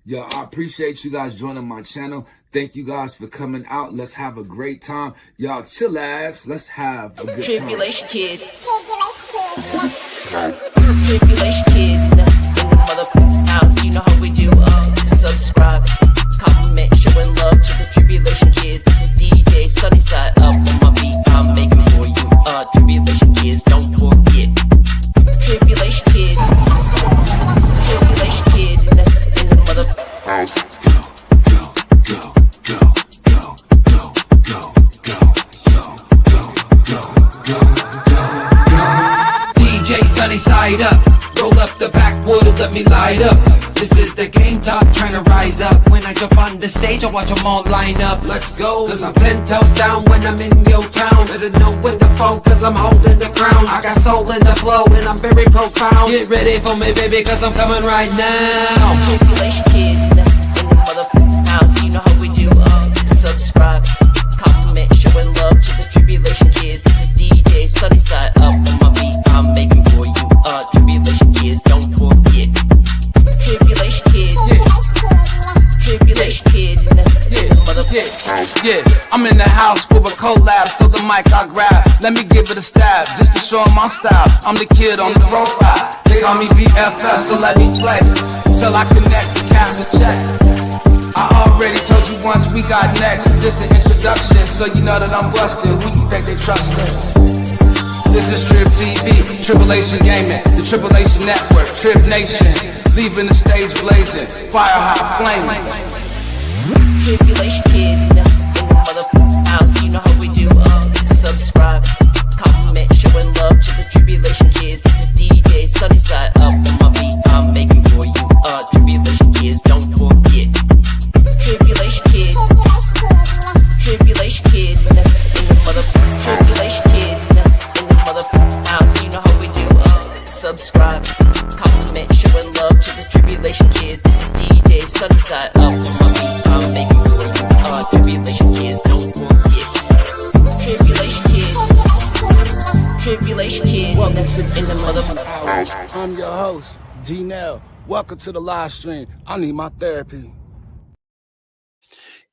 Yo, I appreciate you guys joining my channel. Thank you guys for coming out. Let's have a great time. Y'all chillax. Let's have a good time. Tribulation kid. Tribulation kid. In the mother house, you know how we do. Subscribe, comment, showing love to the Tribulation kids. This is DJ Sunnyside up on my beat. I'm making for you. Tribulation kids, don't forget. Tribulation kid. Tribulation kid. In the mother house. DJ Sunnyside up, roll up the backwood and let me light up. This is the game top, trying to rise up. When I jump on the stage, I watch them all line up. Let's go, cause I'm 10 toes down when I'm in your town. Better know when to phone, cause I'm holding the crown. I got soul in the flow and I'm very profound. Get ready for me, baby, cause I'm coming right now. Tribulation kid, in the mother house, you know how we do. Subscribe, comment, showing love to the Tribulation kids. This is DJ Sunnyside up on my beat. I'm making for you. Tribulation kids, don't forget. Tribulation kids, Tribulation kids, in the mother house. Yeah, I'm in the house for a collab, so the mic I grab. Let me give it a stab, just to show 'em my style. I'm the kid on the profile. They call me BFF, so let me flex till I connect, cash a check. I already told you once we got next. This an introduction, so you know that I'm busted. Who you think they trustin'? This is Trib TV, Tribulation Gaming, the Tribulation Network, Trib Nation, leaving the stage blazing, fire hot flaming. Tribulation kids, in the mother house, you know how we do. Subscribe, comment, showing love to the Tribulation kids. This is DJ Sunnyside up on my beat. I'm making for you. Tribulation kids, don't forget. Tribulation kids, Tribulation kids, in the mother Tribulation kids, in the mother house, you know how we do. Subscribe, comment, showing love to the Tribulation kids. This is DJ Sunnyside up on my beat. I'm making for you. Tribulation kids, don't forget. Tribulation kids, Tribulation kids, in the mother house. I'm your host, D-Nell. Welcome to the live stream. I need my therapy.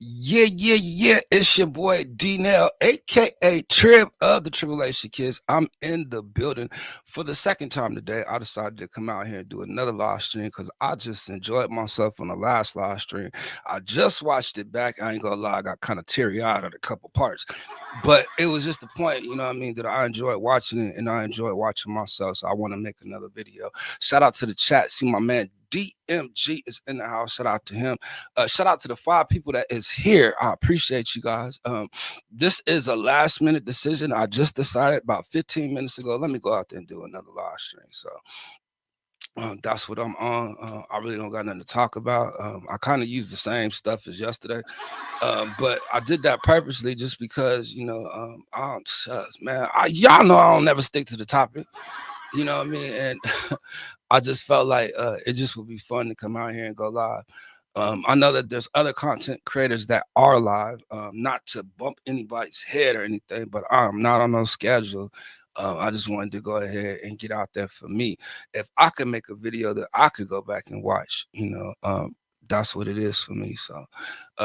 Yeah, it's your boy D-Nell, aka Trib of the Tribulation Kids. I'm in the building for the second time today. I decided to come out here and do another live stream because I just enjoyed myself on the last live stream. I just watched it back. I ain't gonna lie, I got kind of teary-eyed at a couple parts, but it was just the point, you know what I mean, that I enjoyed watching it and I enjoyed watching myself, so I want to make another video. Shout out to the chat. See my man DMG is in the house. Shout out to him. Shout out to the 5 people that is here. I appreciate you guys. This is a last minute decision. I just decided about 15 minutes ago, let me go out there and do another live stream. So that's what I'm on. I really don't got nothing to talk about. I kind of use the same stuff as yesterday, but I did that purposely just because, you know, man, y'all know I don't never stick to the topic. You know what I mean? And I just felt like it just would be fun to come out here and go live. I know that there's other content creators that are live, not to bump anybody's head or anything, but I'm not on no schedule. I just wanted to go ahead and get out there for me. If I could make a video that I could go back and watch, you know, that's what it is for me. So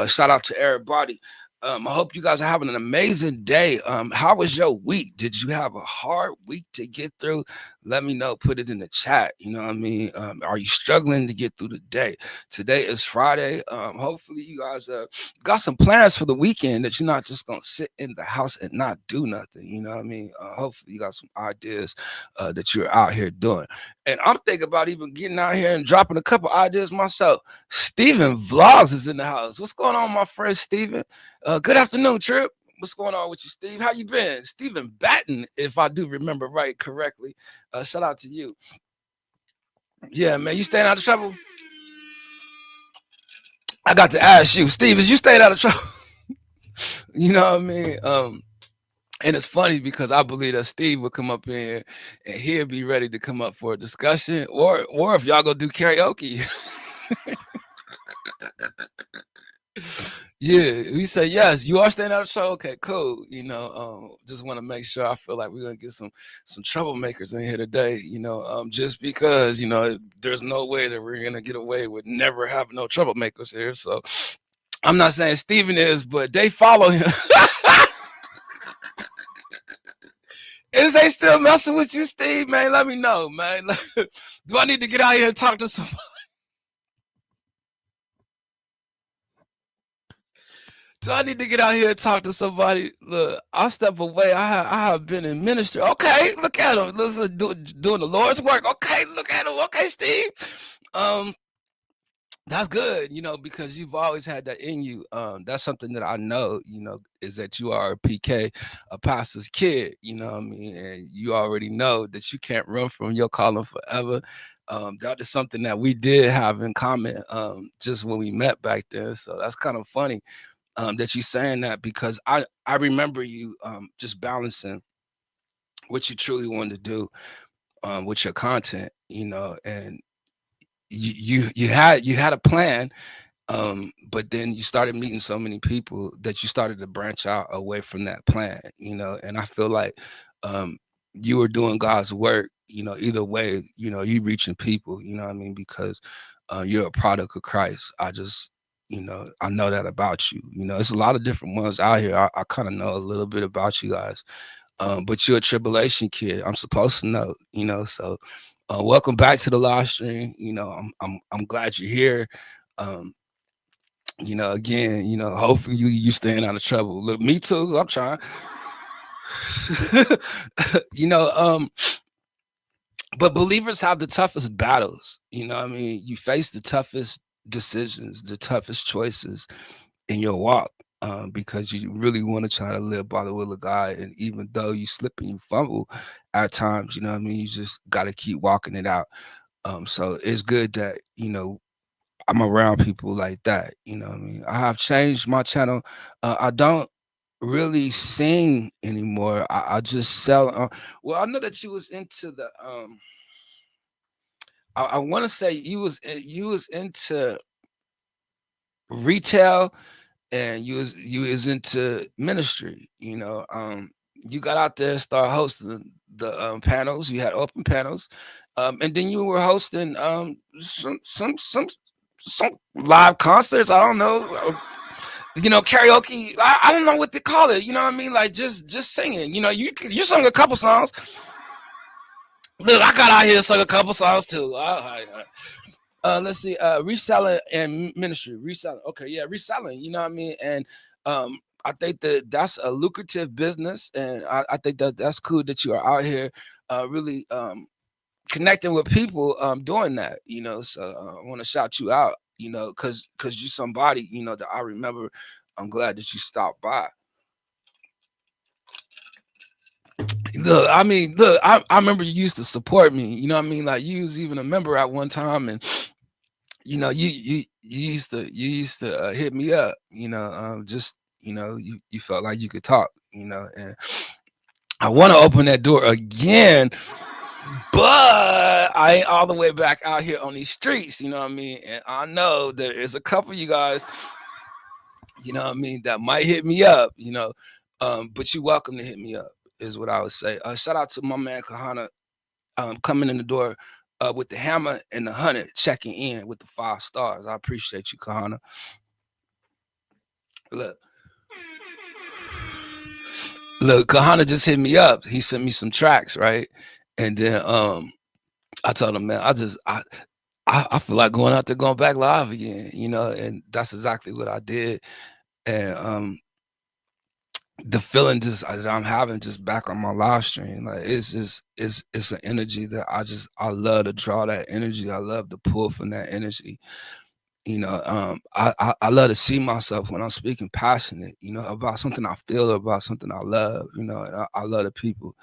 shout out to everybody. I hope you guys are having an amazing day. How was your week? Did you have a hard week to get through? Let me know. Put it in the chat. You know what I mean? Are you struggling to get through the day? Today is Friday. Hopefully you guys got some plans for the weekend that you're not just going to sit in the house and not do nothing. You know what I mean? Hopefully you got some ideas that you're out here doing. And I'm thinking about even getting out here and dropping a couple ideas myself. Steven Vlogs is in the house. What's going on, my friend Steven? Good afternoon, Trip. What's going on with you, Steve? How you been? Steven Batten, if I do remember right correctly. Shout out to you. Yeah, man, you staying out of trouble? I got to ask you, Steve, is you staying out of trouble? You know what I mean? And it's funny because I believe that Steve will come up in here and he'll be ready to come up for a discussion, or if y'all go do karaoke. Yeah, we say yes. You are staying out of trouble. Okay, cool. Just want to make sure. I feel like we're gonna get some troublemakers in here today. Just because there's no way that we're gonna get away with never having no troublemakers here. So I'm not saying Steven is, but they follow him. Is they still messing with you, Steve? Man, let me know, man. Do I need to get out here and talk to somebody? Do I need to get out here and talk to somebody? Look, I'll step away. I have been in ministry. Okay, look at him. Listen, doing the Lord's work. Okay, look at him. Okay, Steve. Um, that's good, because you've always had that in you. That's something that I know, is that you are a PK, a pastor's kid, what I mean? And you already know that you can't run from your calling forever. That is something that we did have in common just when we met back then. So that's kind of funny that you saying that, because I remember you just balancing what you truly wanted to do with your content, and you had a plan, but then you started meeting so many people that you started to branch out away from that plan, and I feel like you were doing God's work, either way, you reaching people, what I mean, because you're a product of Christ. I know that about you. It's a lot of different ones out here. I kind of know a little bit about you guys. But you're a tribulation kid. I'm supposed to know, so welcome back to the live stream. I'm glad you're here. Um, again, hopefully you staying out of trouble. Look, me too. I'm trying. you know, um, but believers have the toughest battles. What I mean, you face the toughest decisions, the toughest choices in your walk. Because you really want to try to live by the will of God. And even though you slip and you fumble at times, what I mean, you just got to keep walking it out. So it's good that, I'm around people like that. What I mean, I have changed my channel. I don't really sing anymore. I just sell. Well, I know that you was into the. I want to say you was into retail, and you was into ministry. You got out there and started hosting the panels. You had open panels, and then you were hosting some live concerts. I don't know, karaoke. I don't know what to call it. You know what I mean? Like just singing. You sung a couple songs. Look, I got out here and sung a couple songs too. All right. Let's see, reselling and ministry. Reselling. Okay, yeah, reselling. You know what I mean? And I think that that's a lucrative business, and I think that that's cool that you are out here really connecting with people doing that. So I want to shout you out. Because you're somebody that I remember. I'm glad that you stopped by. I remember you used to support me. You know what I mean? Like you was even a member at one time, and you used to hit me up. Just you felt like you could talk. And I want to open that door again, but I ain't all the way back out here on these streets. You know what I mean? And I know there is a couple of you guys, what I mean, that might hit me up. But you're welcome to hit me up, is what I would say. Shout out to my man Kahana coming in the door with the hammer and the 100, checking in with the 5 stars. I appreciate you, Kahana. Look, Kahana just hit me up. He sent me some tracks, right? And then I told him, man, I feel like going out there, going back live again, and that's exactly what I did. And the feeling that I'm having just back on my live stream, like it's an energy that I love to draw that energy. I love to pull from that energy. I love to see myself when I'm speaking passionate, about something I feel, about something I love, and I love the people,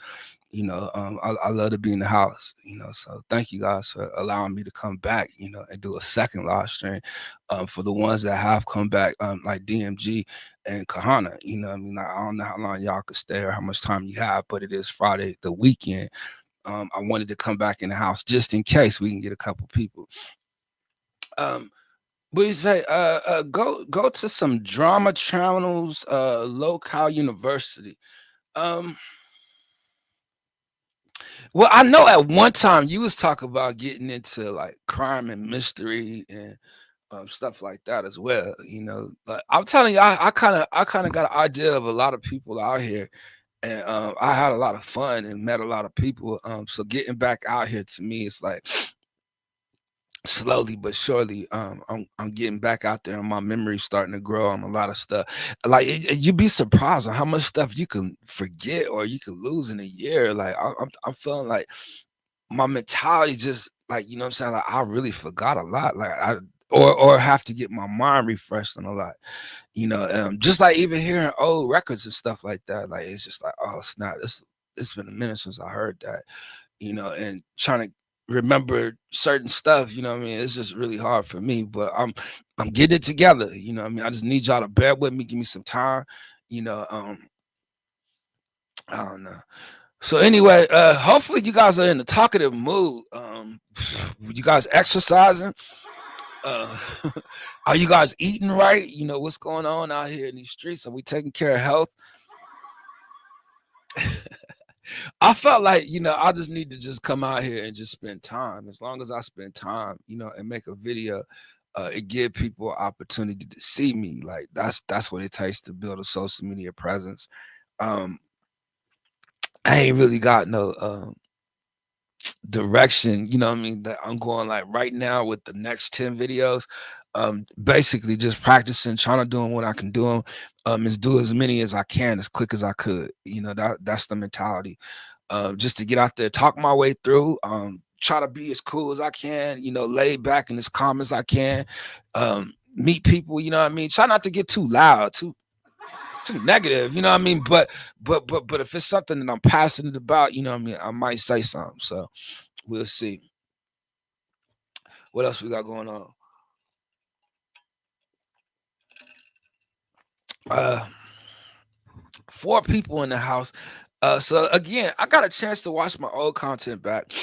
I love to be in the house, so thank you guys for allowing me to come back, and do a second live stream. For the ones that have come back, like DMG and Kahana, I mean, I don't know how long y'all could stay or how much time you have, but it is Friday, the weekend. I wanted to come back in the house just in case we can get a couple people. What you say? Go to some drama channels, local university. Um, well, I know at one time you was talking about getting into like crime and mystery and stuff like that as well. You know, like I'm telling you, I kind of got an idea of a lot of people out here, and I had a lot of fun and met a lot of people. So getting back out here to me, it's like slowly but surely, I'm getting back out there, and my memory's starting to grow on a lot of stuff. Like you'd be surprised on how much stuff you can forget or you can lose in a year. Like I'm feeling like my mentality just like you know what I'm saying. Like I really forgot a lot. Like I or have to get my mind refreshed on a lot. You know, just like even hearing old records and stuff like that. Like it's just like oh snap, it's been a minute since I heard that. You know, and trying to remember certain stuff, you know what I mean? It's just really hard for me, but I'm getting it together, you know what I mean? I just need y'all to bear with me, give me some time, you know. I don't know. So anyway, hopefully you guys are in the talkative mood. You guys exercising? Uh are you guys eating right? You know, what's going on out here in these streets? Are we taking care of health? I felt like, you know, I just need to just come out here and just spend time. As long as I spend time, you know, and make a video, it give people an opportunity to see me. Like that's what it takes to build a social media presence. Um, I ain't really got no direction, you know what I mean, that I'm going like right now with the next 10 videos. Basically just practicing, trying to doing what I can do. Is do as many as I can as quick as I could. You know, that's the mentality. Just to get out there, talk my way through, try to be as cool as I can, you know, laid back and as calm as I can. Meet people, you know what I mean? Try not to get too loud, too negative, you know what I mean? But if it's something that I'm passionate about, you know what I mean, I might say something. So we'll see. What else we got going on? Uh 4 people in the house. So again, I got a chance to watch my old content back.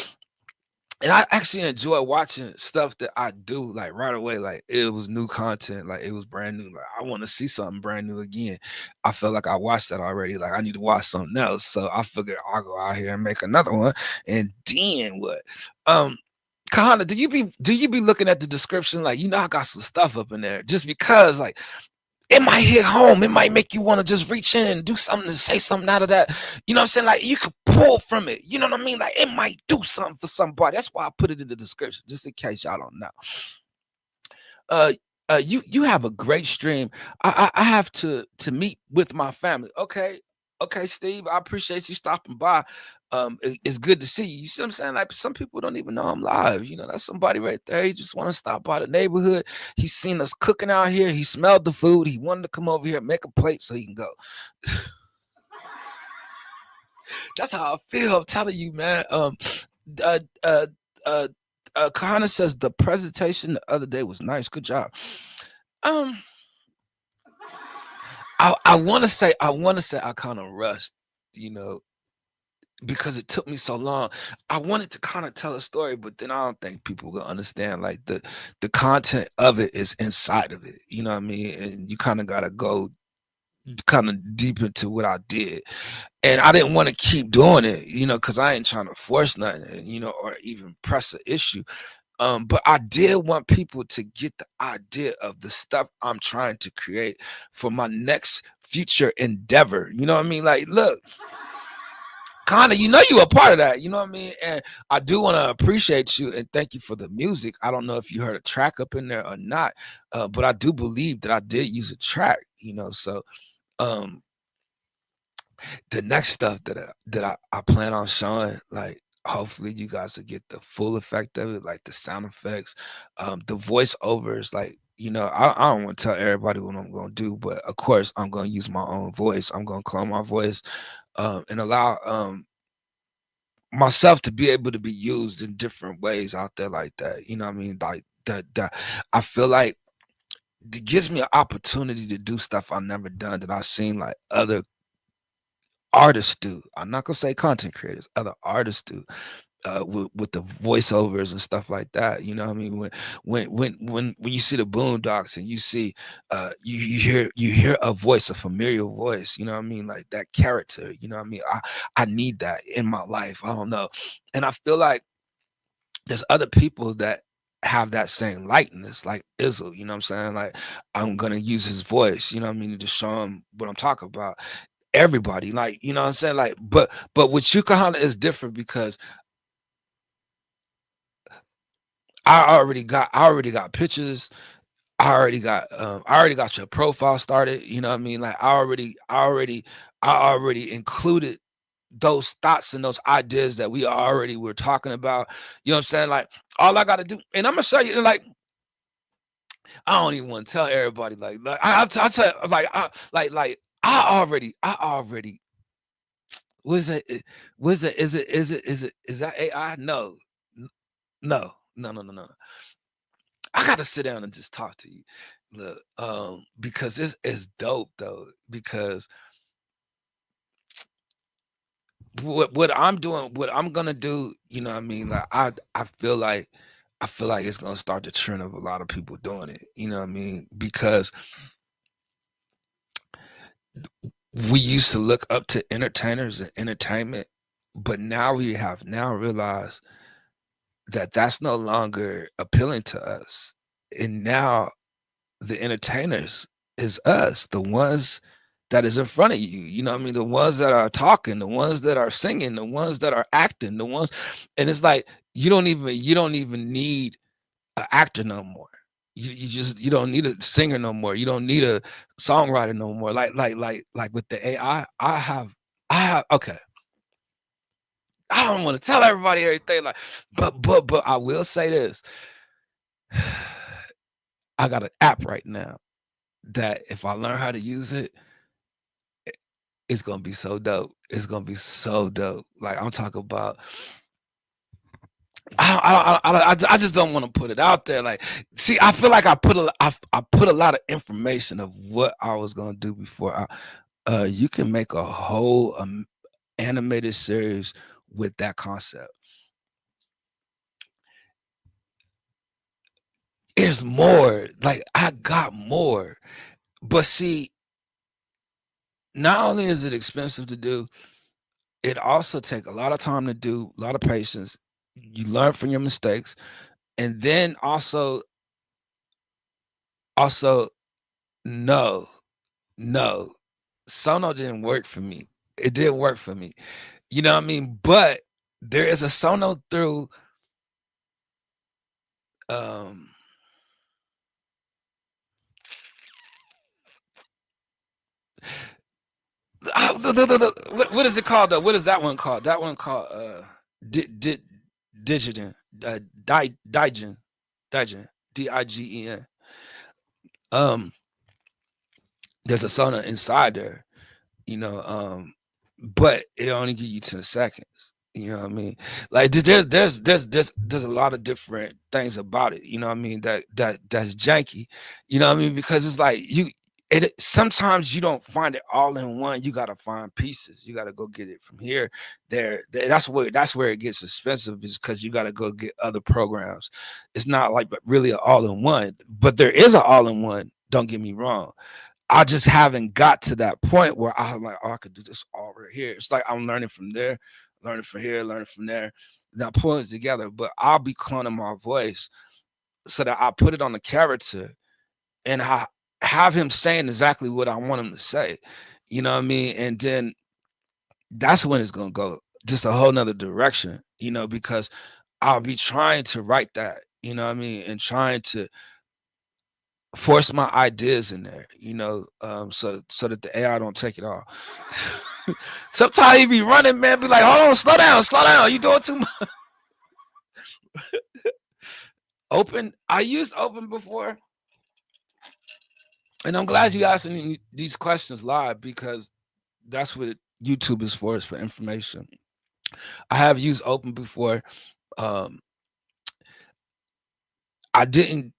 And I actually enjoy watching stuff that I do like right away. Like it was new content, like it was brand new. Like I want to see something brand new again. I felt like I watched that already. Like I need to watch something else. So I figured I'll go out here and make another one. And then what? Um, Kahana, do you be looking at the description? Like, you know, I got some stuff up in there just because like it might hit home. It might make you want to just reach in and do something to say something out of that. You know what I'm saying? Like you could pull from it. You know what I mean? Like it might do something for somebody. That's why I put it in the description, just in case y'all don't know. Uh you have a great stream. I have to meet with my family. Okay, Steve. I appreciate you stopping by. It's good to see you. You see what I'm saying? Like some people don't even know I'm live. You know, that's somebody right there. He just want to stop by the neighborhood. He's seen us cooking out here. He smelled the food. He wanted to come over here, make a plate so he can go. That's how I feel. I'm telling you, man. Uh, uh, uh, Kahana says the presentation the other day was nice. Good job. Um, I want to say I kind of rushed, you know, because it took me so long. I wanted to kind of tell a story, but then I don't think people will understand. Like the content of it is inside of it. You know what I mean? And you kind of gotta go kind of deep into what I did. And I didn't want to keep doing it, you know, because I ain't trying to force nothing, you know, or even press an issue. But I did want people to get the idea of the stuff I'm trying to create for my next future endeavor. You know what I mean? Like, look, Connor, you know you a part of that. You know what I mean? And I do want to appreciate you and thank you for the music. I don't know if you heard a track up in there or not, but I do believe that I did use a track. You know, so um the next stuff that I plan on showing, like hopefully you guys will get the full effect of it, like the sound effects, the voiceovers, like you know, I don't want to tell everybody what I'm gonna do, but of course I'm gonna use my own voice. I'm gonna clone my voice and allow myself to be able to be used in different ways out there like that. You know what I mean? Like that I feel like it gives me an opportunity to do stuff I've never done that I've seen like other artists do. I'm not gonna say content creators, other artists do. with the voiceovers and stuff like that. You know what I mean? When you see the Boondocks and you see you hear a voice, a familiar voice, you know what I mean? Like that character, you know what I mean? I need that in my life. I don't know. And I feel like there's other people that have that same likeness, like Izzle, you know what I'm saying? Like, I'm gonna use his voice, you know what I mean, to show him what I'm talking about. Everybody, like, you know what I'm saying? Like, but with Yukahana is different because I already got pictures. I already got your profile started. You know what I mean? Like I already included those thoughts and those ideas that we already were talking about. You know what I'm saying? Like all I gotta do, and I'm gonna show you. Like I don't even want to tell everybody. I tell you, I already. What is it? What is it? Is that AI? No, no, no. I gotta sit down and just talk to you. Look, because this is dope though. Because what I'm doing, what I'm gonna do, you know what I mean? Like I feel like it's gonna start the trend of a lot of people doing it, you know what I mean? Because we used to look up to entertainers and entertainment, but now we have now realized that that's no longer appealing to us. And now the entertainers is us, the ones that is in front of you. You know what I mean? The ones that are talking, the ones that are singing, the ones that are acting, the ones, and it's like you don't even need an actor no more. You don't need a singer no more. You don't need a songwriter no more. Like with the AI, I have okay. I don't want to tell everybody everything, like, but I will say this. I got an app right now that if I learn how to use it, it's gonna be so dope. It's gonna be so dope. Like I'm talking about. I just don't want to put it out there. Like, see, I feel like I put a lot of information of what I was gonna do before. You can make a whole animated series with that concept. It's more. Like I got more, but see, not only is it expensive to do, it also take a lot of time to do, a lot of patience. You learn from your mistakes, and then also no, no, Sono didn't work for me. It didn't work for me. You know what I mean? But there is a Sono through um what is it called though? What is that one called? That one called di, di, Digigen, Digen, Digen. Um, there's a sauna inside there, you know, but it only give you 10 seconds. You know what I mean? Like there's a lot of different things about it, you know what I mean, that's janky, you know what I mean? Because it's like it sometimes you don't find it all in one. You gotta find pieces. You gotta go get it from here, there. That's where it gets expensive, is because you gotta go get other programs. It's not like really an all-in-one, but there is an all-in-one. Don't get me wrong. I just haven't got to that point where I'm like, oh, I could do this all right here. It's like I'm learning from there, learning from here, learning from there, not pulling it together. But I'll be cloning my voice so that I put it on the character and I have him saying exactly what I want him to say. You know what I mean? And then that's when it's gonna go just a whole nother direction, you know, because I'll be trying to write that, you know what I mean, and trying to force my ideas in there, you know, so that the AI don't take it all. Sometimes you be running, man, be like, hold on, slow down. You doing too much. Open. I used open before. And I'm glad you asking these questions live, because that's what YouTube is for, is for information. I have used open before. Um, I didn't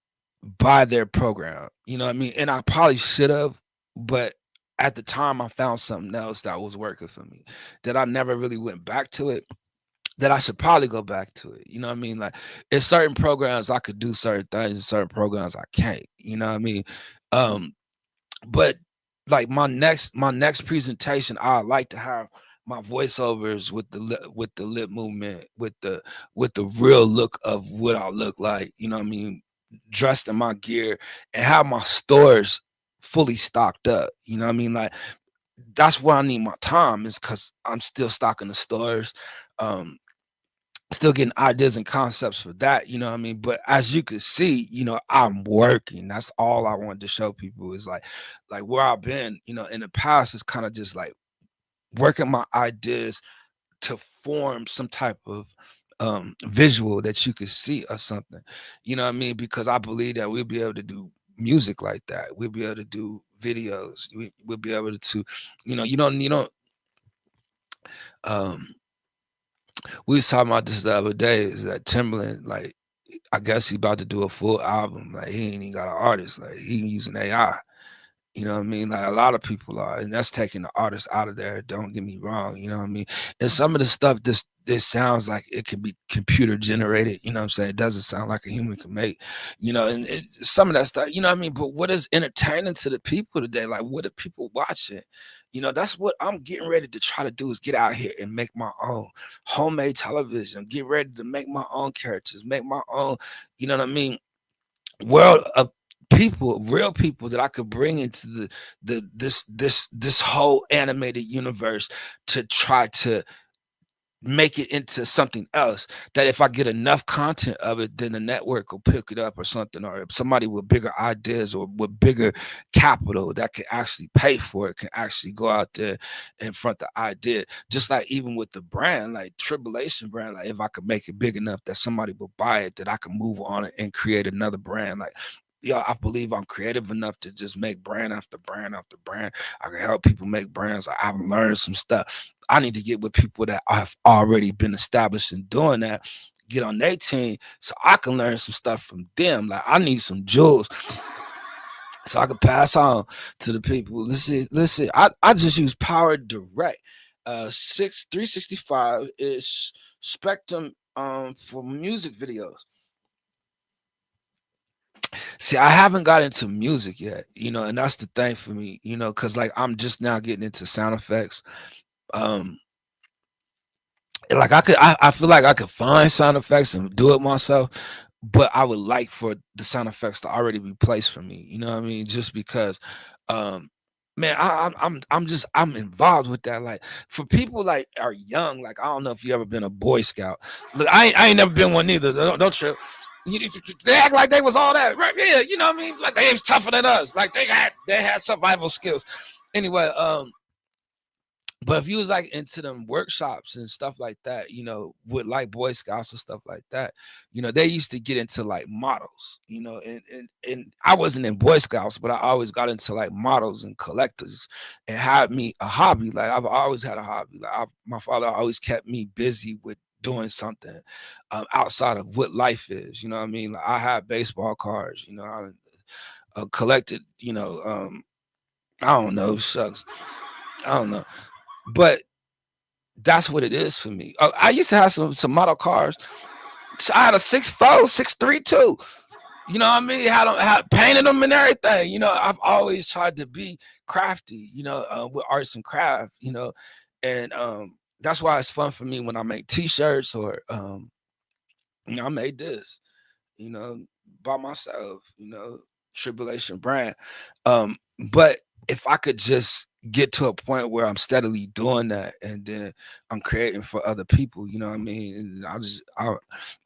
buy their program, you know what I mean? And I probably should have, but at the time I found something else that was working for me, that I never really went back to it. that I should probably go back to it. You know what I mean? Like in certain programs I could do certain things, in certain programs I can't. You know what I mean? Um, but like my next presentation, I like to have my voiceovers with with the lip movement, with the real look of what I look like. You know what I mean? Dressed in my gear and have my stores fully stocked up. You know what I mean? Like that's where I need my time is because I'm still stocking the stores. Um, Still getting ideas and concepts for that, you know what I mean? But as you can see, I'm working. That's all I wanted to show people is like where I've been, in the past is kind of just like working my ideas to form some type of visual that you could see or something. You know what I mean? Because I believe that we'll be able to do music like that. We'll be able to do videos. We'll be able to, you don't um we was talking about this the other day is that Timberland, like I guess he about to do a full album. Like he ain't even got an artist. Like he using AI. You know what I mean? Like a lot of people are, and that's taking the artist out of there. Don't get me wrong. You know what I mean? And some of the stuff this sounds like it can be computer generated. You know what I'm saying? It doesn't sound like a human can make. And some of that stuff. You know what I mean? But what is entertaining to the people today? Like what are people watching? That's what I'm getting ready to try to do is get out here and make my own homemade television. Get ready to make my own characters, make my own. You know what I mean? World of people, real people that I could bring into this whole animated universe to try to make it into something else that if I get enough content of it, then the network will pick it up or something, or if somebody with bigger ideas or with bigger capital that can actually pay for it can actually go out there and front the idea. Just like even with the brand, like Tribulation brand, like if I could make it big enough that somebody will buy it, that I can move on it and create another brand. Like I believe I'm creative enough to just make brand after brand after brand. I can help people make brands. I've learned some stuff. I need to get with people that have already been established in doing that, get on their team so I can learn some stuff from them. Like I need some jewels so I can pass on to the people. Let's see. I just use Power Direct. 365 is Spectrum for music videos. See, I haven't got into music yet, and that's the thing for me, because like I'm just now getting into sound effects. Um, and, like I feel like I could find sound effects and do it myself, but I would like for the sound effects to already be placed for me. You know what I mean? Just because, um, man, I'm involved with that. Like for people like are young, like I don't know if you ever been a Boy Scout. Look, I ain't never been one either. Don't trip. They act like they was all that, right? Yeah, you know what I mean? Like they was tougher than us. Like they had survival skills. Anyway, but if you was like into them workshops and stuff like that, with like Boy Scouts and stuff like that, they used to get into like models, and I wasn't in Boy Scouts, but I always got into like models and collectors and had me a hobby. Like I've always had a hobby. Like my father always kept me busy with doing something outside of what life is. You know what I mean? Like I had baseball cards, I collected, I don't know, shucks. I don't know. But that's what it is for me. I used to have some model cars. So I had a 6'4", 6'3" too. You know what I mean? Had painted them and everything. I've always tried to be crafty. With arts and craft. And that's why it's fun for me when I make T-shirts or I made this. You know, by myself. Tribulation brand. But if I could just get to a point where I'm steadily doing that and then I'm creating for other people, you know what I mean? And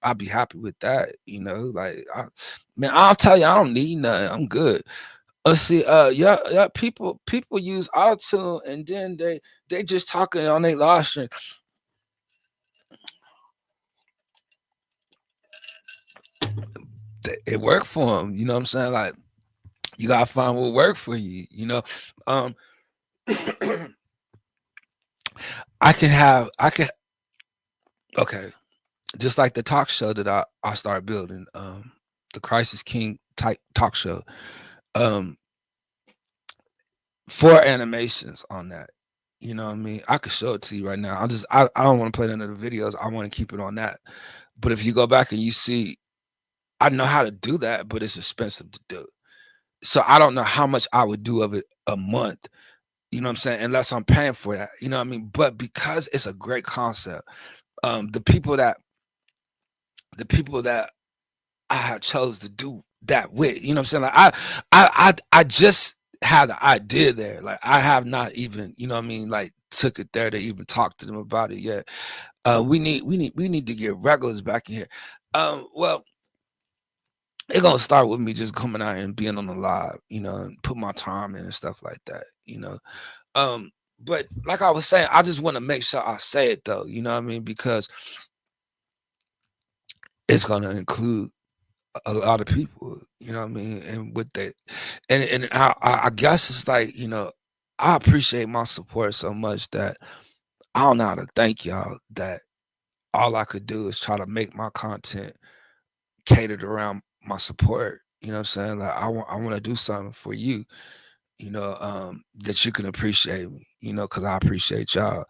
I'll be happy with that, like man, I'll tell you, I don't need nothing. I'm good. Let's see, yeah, people use auto-tune and then they just talking on their live stream. It worked for them, you know what I'm saying? Like you gotta find what work for you, Um I can okay, just like the talk show that I started building, the Crisis King type talk show, um, 4 animations on that. You know what I mean? I could show it to you right now. I don't want to play none of the videos. I want to keep it on that. But if you go back and you see, I know how to do that, but it's expensive to do. So I don't know how much I would do of it a month. You know what I'm saying? Unless I'm paying for that. You know what I mean? But because it's a great concept, the people that I have chose to do that with, you know what I'm saying? Like I just had the idea there. Like I have not even, you know what I mean, like took it there to even talk to them about it yet. We need to get regulars back in here. Well, it's gonna start with me just coming out and being on the live, you know, and put my time in and stuff like that, you know. But like I was saying, I just want to make sure I say it though, you know what I mean, because it's gonna include a lot of people, you know what I mean, and with that, and I guess it's like, you know, I appreciate my support so much that I don't know how to thank y'all. That all I could do is try to make my content catered around my support. You know what I'm saying? Like I want to do something for you, you know, that you can appreciate me, you know, because I appreciate y'all,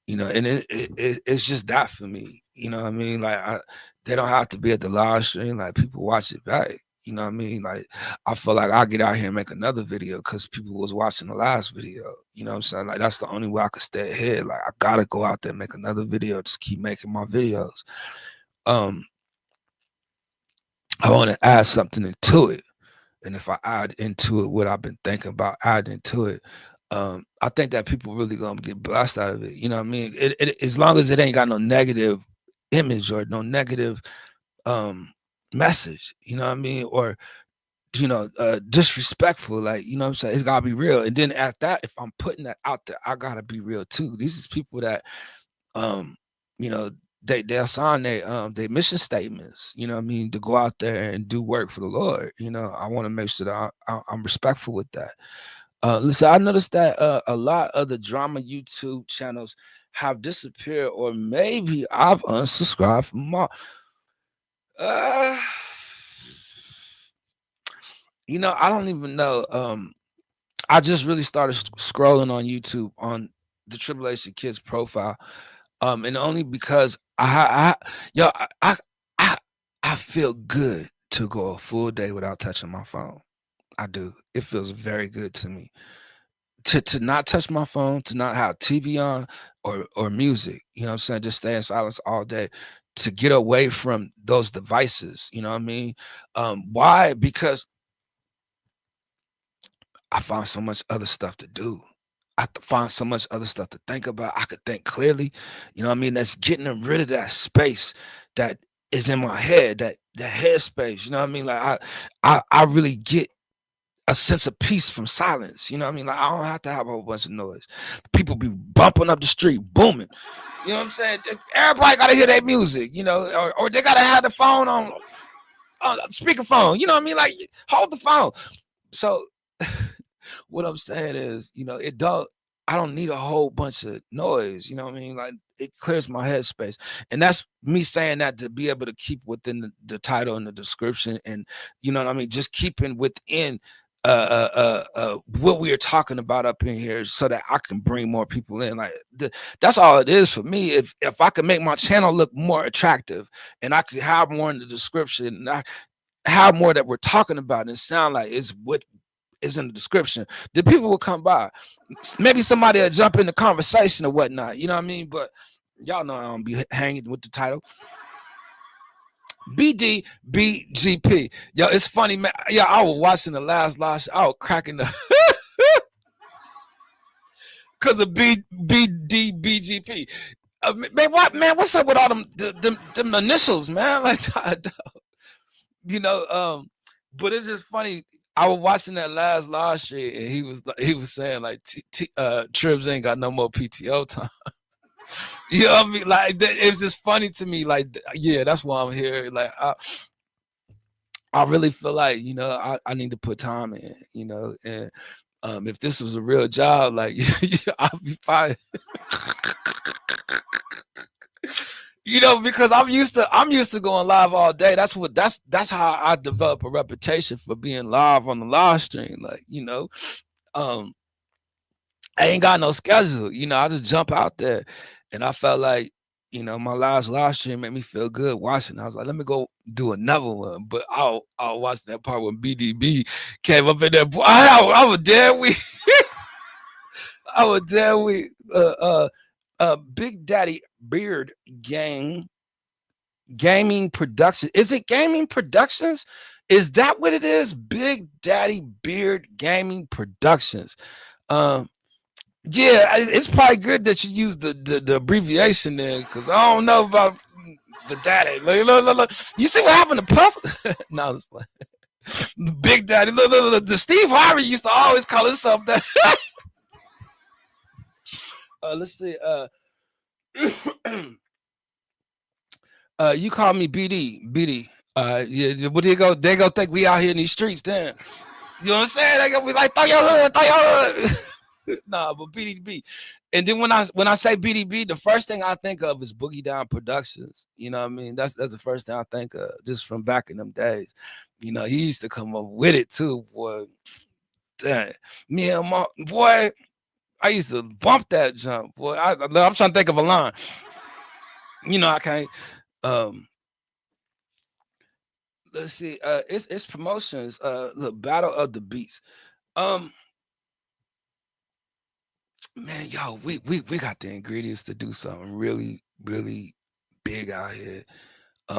you know, and it's just that for me, you know what I mean? Like they don't have to be at the live stream, like people watch it back, you know what I mean? Like I feel like I'll get out here and make another video because people was watching the last video, you know what I'm saying? Like that's the only way I could stay ahead. Like I gotta go out there and make another video, just keep making my videos. I want to add something into it. And if I add into it what I've been thinking about adding to it, I think that people really gonna get blessed out of it. You know what I mean? As long as it ain't got no negative image or no negative message, you know what I mean? Or you know, disrespectful, like, you know what I'm saying? It's gotta be real. And then at that, if I'm putting that out there, I gotta be real too. These is people that um, you know, they'll sign their mission statements, you know what I mean, to go out there and do work for the Lord. You know, I want to make sure that I'm respectful with that. Listen, I noticed that a lot of the drama YouTube channels have disappeared, or maybe I've unsubscribed from more. Uh, you know, I don't even know. I just really started scrolling on YouTube on the Tribulation Kids profile. And only because yo, I I feel good to go a full day without touching my phone. I do. It feels very good to me to not touch my phone, to not have TV on or music. You know what I'm saying? Just stay in silence all day. To get away from those devices. You know what I mean? Why? Because I find so much other stuff to do. Find so much other stuff to think about. I could think clearly. You know what I mean? That's getting rid of that space that is in my head, that head space. You know what I mean? Like I really get a sense of peace from silence. You know what I mean? Like I don't have to have a whole bunch of noise. People be bumping up the street, booming. You know what I'm saying? Everybody gotta hear their music, you know, or they gotta have the phone on speakerphone. You know what I mean? Like hold the phone. So what I'm saying is, you know, I don't need a whole bunch of noise, you know what I mean? Like it clears my headspace. And that's me saying that to be able to keep within the title and the description, and you know what I mean, just keeping within what we are talking about up in here so that I can bring more people in. Like that's all it is for me. If I can make my channel look more attractive and I could have more in the description and I have more that we're talking about and sound like it's what is in the description, the people will come by. Maybe somebody will jump in the conversation or whatnot, you know what I mean? But y'all know I don't be hanging with the title. BDBGP. Yo, it's funny, man. Yeah, I was watching the last live show. I was cracking the because of BDBGP. Man, what, man? What's up with all them initials, man? Like, you know, but it's just funny. I was watching that last live shit, and he was saying like, Tribs ain't got no more PTO time. You know what I mean? Like it's just funny to me. Like, yeah, that's why I'm here. Like, I really feel like, you know, I need to put time in. You know, and if this was a real job, like, I'll be fine. You know, because I'm used to going live all day. That's how I develop a reputation for being live on the live stream. Like, you know, I ain't got no schedule. I just jump out there, and I felt like, my last live stream made me feel good watching. I was like, let me go do another one. But I'll watch that part when BDB came up in there. Boy, I was dead weak. I was dead weak. Big Daddy Beard Gang Gaming Production. Is it Gaming Productions? Is that what it is? Big Daddy Beard Gaming Productions. Yeah, it's probably good that you use the abbreviation there, because I don't know about the daddy. Look. You see what happened to Puff? No, it's fine. Big Daddy. Look. The Steve Harvey used to always call himself that. Let's see. You call me BD. Yeah, what they go think we out here in these streets then. You know what I'm saying? They gonna be like, throw your hood. Nah, but BDB. And then when I say BDB, the first thing I think of is Boogie Down Productions. You know what I mean? That's the first thing I think of, just from back in them days. He used to come up with it too, boy. Dang. Me and my boy, I used to bump that jump, boy. I'm trying to think of a line. I can't. Let's see. It's promotions. The Battle of the Beats. Man, yo, we got the ingredients to do something really, really big out here.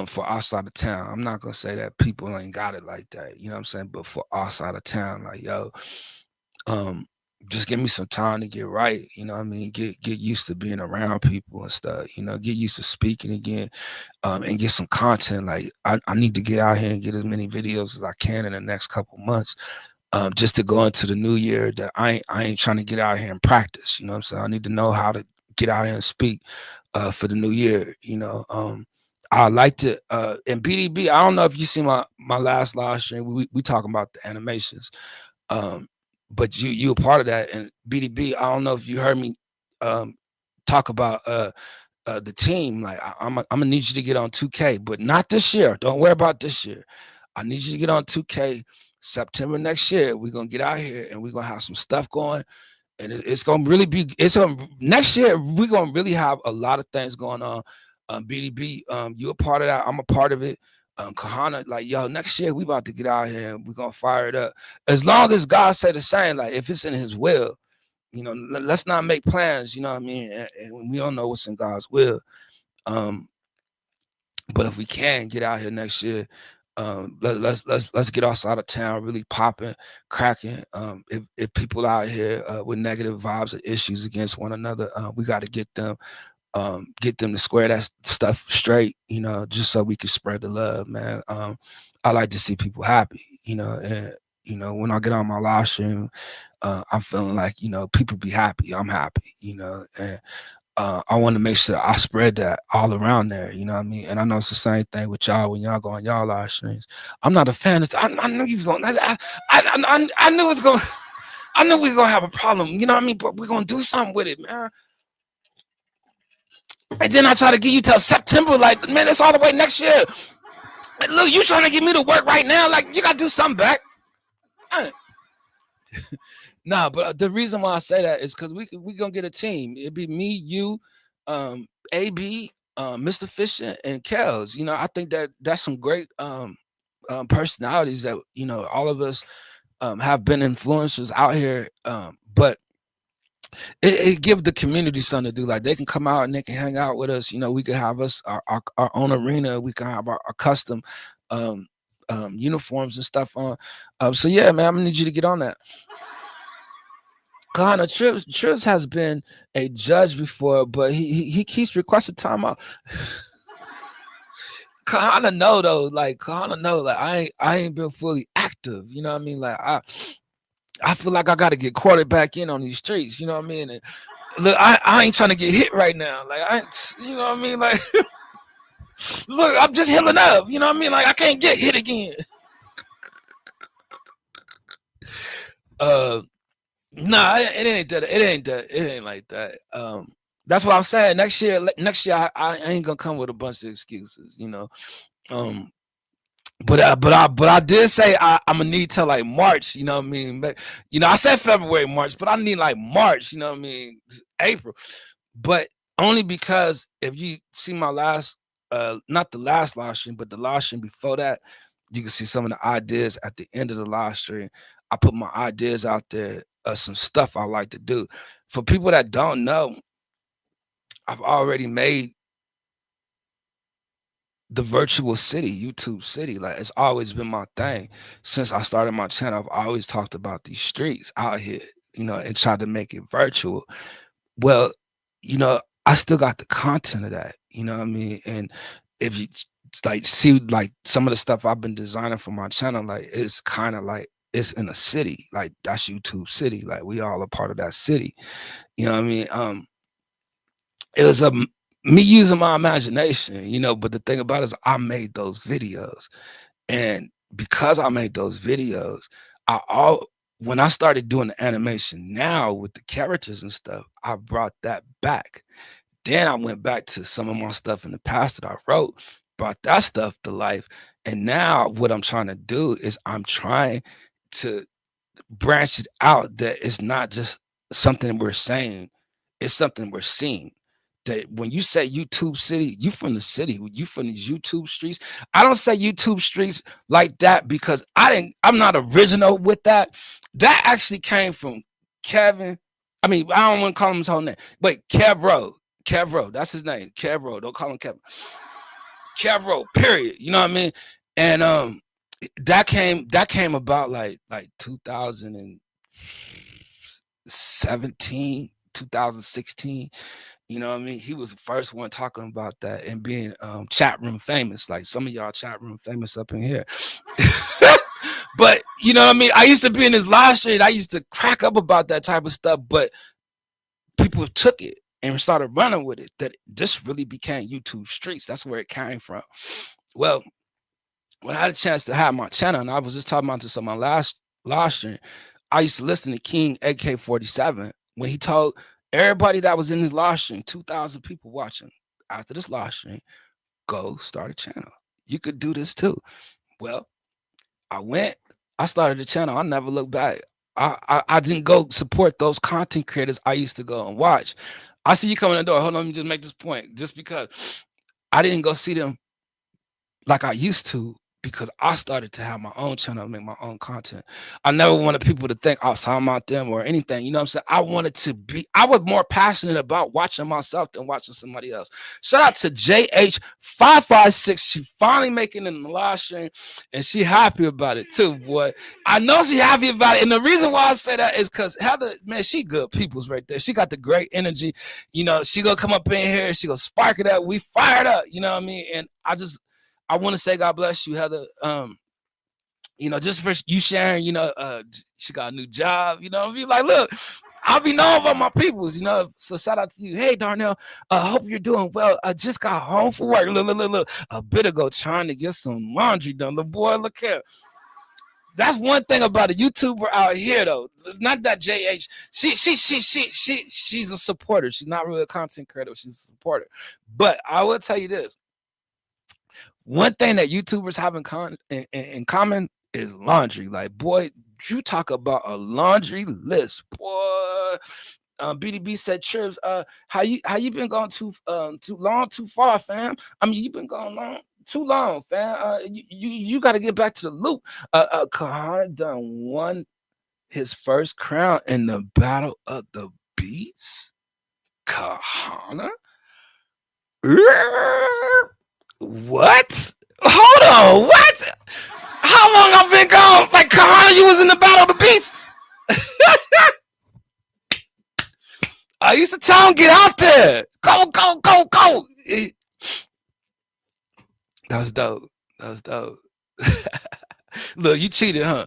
For outside of town. I'm not gonna say that people ain't got it like that. You know what I'm saying? But for outside of town, like, yo, just give me some time to get right. You know what I mean? Get used to being around people and stuff. Get used to speaking again. And get some content. Like, I need to get out here and get as many videos as I can in the next couple months. Just to go into the new year, that I ain't trying to get out here and practice. You know what I'm saying? I need to know how to get out here and speak for the new year. I like to and BDB. I don't know if you see my last live stream. We talking about the animations, but you a part of that. And BDB, I don't know if you heard me talk about the team. Like, I'm gonna need you to get on 2K, but not this year. Don't worry about this year. I need you to get on 2K. September next year, we're gonna get out here and we're gonna have some stuff going, and it's gonna really be. Next year we're gonna really have a lot of things going on. BDB, you're a part of that. I'm a part of it. Kahana, like, yo, next year we about to get out here and we're gonna fire it up. As long as God said the same, like, if it's in His will, let's not make plans. You know what I mean? And we don't know what's in God's will. But if we can get out here next year, let's get outside of town, really popping, cracking. If people out here with negative vibes or issues against one another, we got to get them to square that stuff straight, just so we can spread the love, man. I like to see people happy, and when I get on my live stream, I'm feeling like, people be happy, I'm happy, and I want to make sure I spread that all around there, you know what I mean? And I know it's the same thing with y'all when y'all go on y'all live streams. I'm not a fan. I knew you was going. I knew it's going. I knew we was gonna have a problem, you know what I mean? But we're gonna do something with it, man. And then I try to get you till September, like, man, that's all the way next year. Like, look, you trying to get me to work right now? Like, you gotta do something back. Nah, but the reason why I say that is because we gonna get a team. It'd be me, you, AB, Mr. Fisher, and Kels. I think that's some great personalities that all of us have been influencers out here. But it give the community something to do. Like, they can come out and they can hang out with us. We can have us our own arena. We can have our custom uniforms and stuff on. So yeah, man, I'm gonna need you to get on that. Kahana, Trips has been a judge before, but he keeps requesting time out. Kahana know though, like I ain't been fully active. You know what I mean? Like, I feel like I got to get quarterback in on these streets. You know what I mean? And look, I ain't trying to get hit right now. Like, you know what I mean? Like, look, I'm just healing up. You know what I mean? Like, I can't get hit again. Nah, it ain't that. It ain't like that. That's what I'm saying. Next year, I ain't gonna come with a bunch of excuses. But I did say I'm gonna need till like March, you know what I mean? But I said February, March, but I need like March, you know what I mean? April. But only because if you see my last not the last live stream, but the live stream before that, you can see some of the ideas at the end of the live stream. I put my ideas out there of some stuff I like to do. For people that don't know, I've already made the virtual city, YouTube city. Like, it's always been my thing. Since I started my channel, I've always talked about these streets out here, and tried to make it virtual. Well, I still got the content of that, you know what I mean? And if you like see like some of the stuff I've been designing for my channel, like it's kind of like it's in a city, like that's YouTube city. Like we all a part of that city. You know what I mean? It was me using my imagination, but the thing about it is I made those videos. And because I made those videos, when I started doing the animation now with the characters and stuff, I brought that back. Then I went back to some of my stuff in the past that I wrote, brought that stuff to life. And now what I'm trying to do is I'm trying to branch it out, that it's not just something we're saying, it's something we're seeing. That when you say YouTube city, you from the city, you from these YouTube streets. I don't say YouTube streets like that because I'm not original with that. That actually came from Kevin. I mean, I don't want to call him his whole name. Wait, Kevro, that's his name. Kevro, don't call him Kevin. Kevro, period. You know what I mean? And that came about like 2017, 2016. You know what I mean? He was the first one talking about that and being chat room famous. Like some of y'all chat room famous up in here. But you know what I mean? I used to be in his live stream. I used to crack up about that type of stuff, but people took it and started running with it. That this really became YouTube streets. That's where it came from. Well, when I had a chance to have my channel, and I was just talking about this on my last live stream, I used to listen to King AK-47 when he told everybody that was in his live stream, 2,000 people watching after this live stream, go start a channel. You could do this too. Well, I started a channel. I never looked back. I didn't go support those content creators I used to go and watch. I see you coming in the door. Hold on, let me just make this point. Just because I didn't go see them like I used to, because I started to have my own channel and make my own content. I never wanted people to think I was talking about them or anything. You know what I'm saying? I was more passionate about watching myself than watching somebody else. Shout out to JH556. She finally making it in the live stream and she happy about it too, boy. I know she happy about it. And the reason why I say that is because Heather, man, she good people's right there. She got the great energy. She gonna come up in here. She gonna spark it up. We fired up. You know what I mean? And I want to say God bless you, Heather. Just for you sharing, she got a new job, you know what I mean? Like, look, I'll be known by my peoples, so shout out to you. Hey, Darnell, hope you're doing well. I just got home from work, look, a bit ago, trying to get some laundry done. The boy, look here. That's one thing about a YouTuber out here, though. Not that JH. She's a supporter. She's not really a content creator. She's a supporter. But I will tell you this. One thing that YouTubers have in common is laundry. Like, boy, you talk about a laundry list, boy. BDB said, "Trips, how you been going too long, too far, fam? I mean, you've been going too long, fam. You got to get back to the loop. Kahana done won his first crown in the Battle of the Beats. Kahana." What? Hold on. What? How long I've been gone? Like, Kahana, you was in the Battle of the Beats. I used to tell him, get out there. Go. That was dope. Look, you cheated, huh?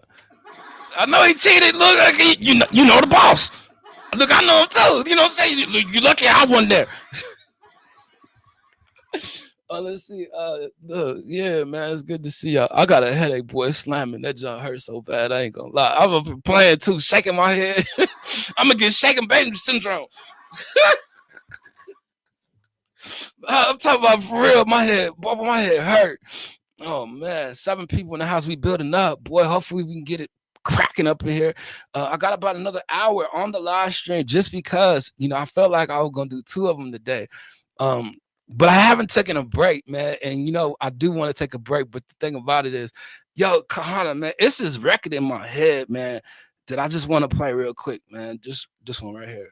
I know he cheated. Look, you know the boss. Look, I know him too. You know what I'm saying? You lucky I wasn't there. Let's see. Look, yeah, man, it's good to see y'all. I got a headache, boy. Slamming that junk hurt so bad. I ain't gonna lie. I'm playing too, shaking my head. I'm gonna get shaking baby syndrome. I'm talking about for real. My head hurt. Oh man, 7 people in the house. We building up, boy. Hopefully we can get it cracking up in here. I got about another hour on the live stream just because I felt like I was gonna do 2 of them today. But I haven't taken a break, man. And I do want to take a break. But the thing about it is, yo, Kahana, man, it's this record in my head, man, that I just want to play real quick, man. Just this one right here.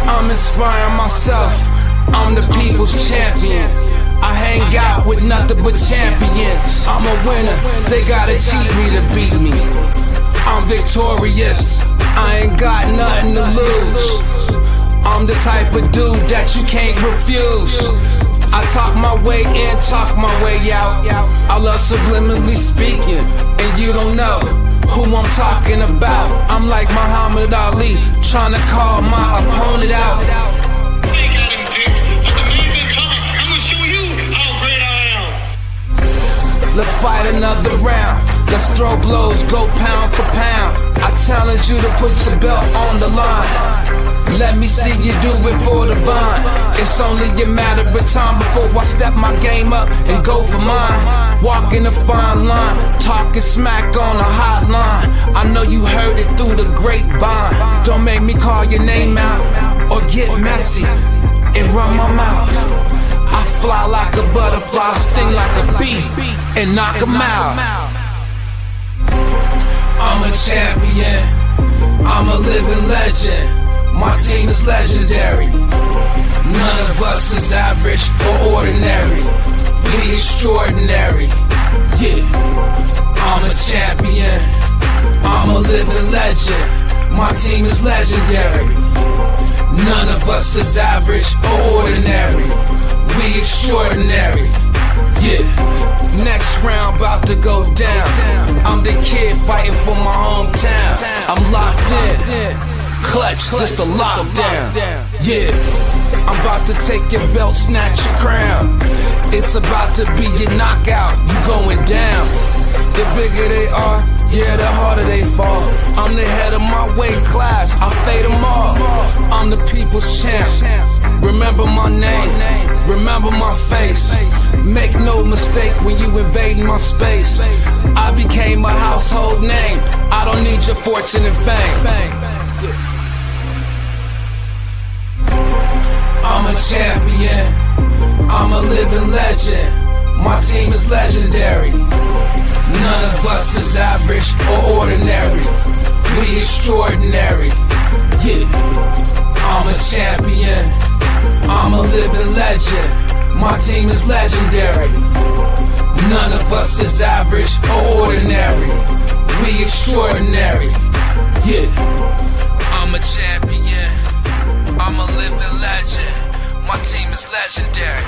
I'm inspiring myself, I'm the people's champion. I hang out with nothing but champions. I'm a winner, they gotta cheat me to beat me. I'm victorious, I ain't got nothing to lose. I'm the type of dude that you can't refuse. I talk my way in, talk my way out. I love subliminally speaking, and you don't know who I'm talking about. I'm like Muhammad Ali, trying to call my opponent out. They got him, Dick. But the man's incoming. I'm gonna show you how great I am. Let's fight another round. Let's throw blows, go pound for pound. I challenge you to put your belt on the line. Let me see you do it for the vine. It's only a matter of time before I step my game up and go for mine. Walking a fine line, talking smack on a hotline. I know you heard it through the grapevine. Don't make me call your name out or get messy and run my mouth. I fly like a butterfly, sting like a bee, and knock 'em out. I'm a champion, I'm a living legend. My team is legendary. None of us is average or ordinary. We extraordinary. Yeah, I'm a champion, I'm a living legend. My team is legendary. None of us is average or ordinary. We extraordinary. Yeah. Next round about to go down. I'm the kid fighting for my hometown. I'm locked in. Clutch, this a lockdown. Yeah. I'm about to take your belt, snatch your crown. It's about to be your knockout. You going down. The bigger they are, yeah, the harder they fall. I'm the head of my weight class, I fade them all. I'm the people's champ. Remember my name, remember my face. Make no mistake when you invading my space. I became a household name. I don't need your fortune and fame. I'm a champion, I'm a living legend. My team is legendary. None of us is average or ordinary. We extraordinary. Yeah, I'm a champion, I'm a living legend. My team is legendary. None of us is average or ordinary. We extraordinary. Yeah, I'm a champion, I'm a living legend. My team is legendary.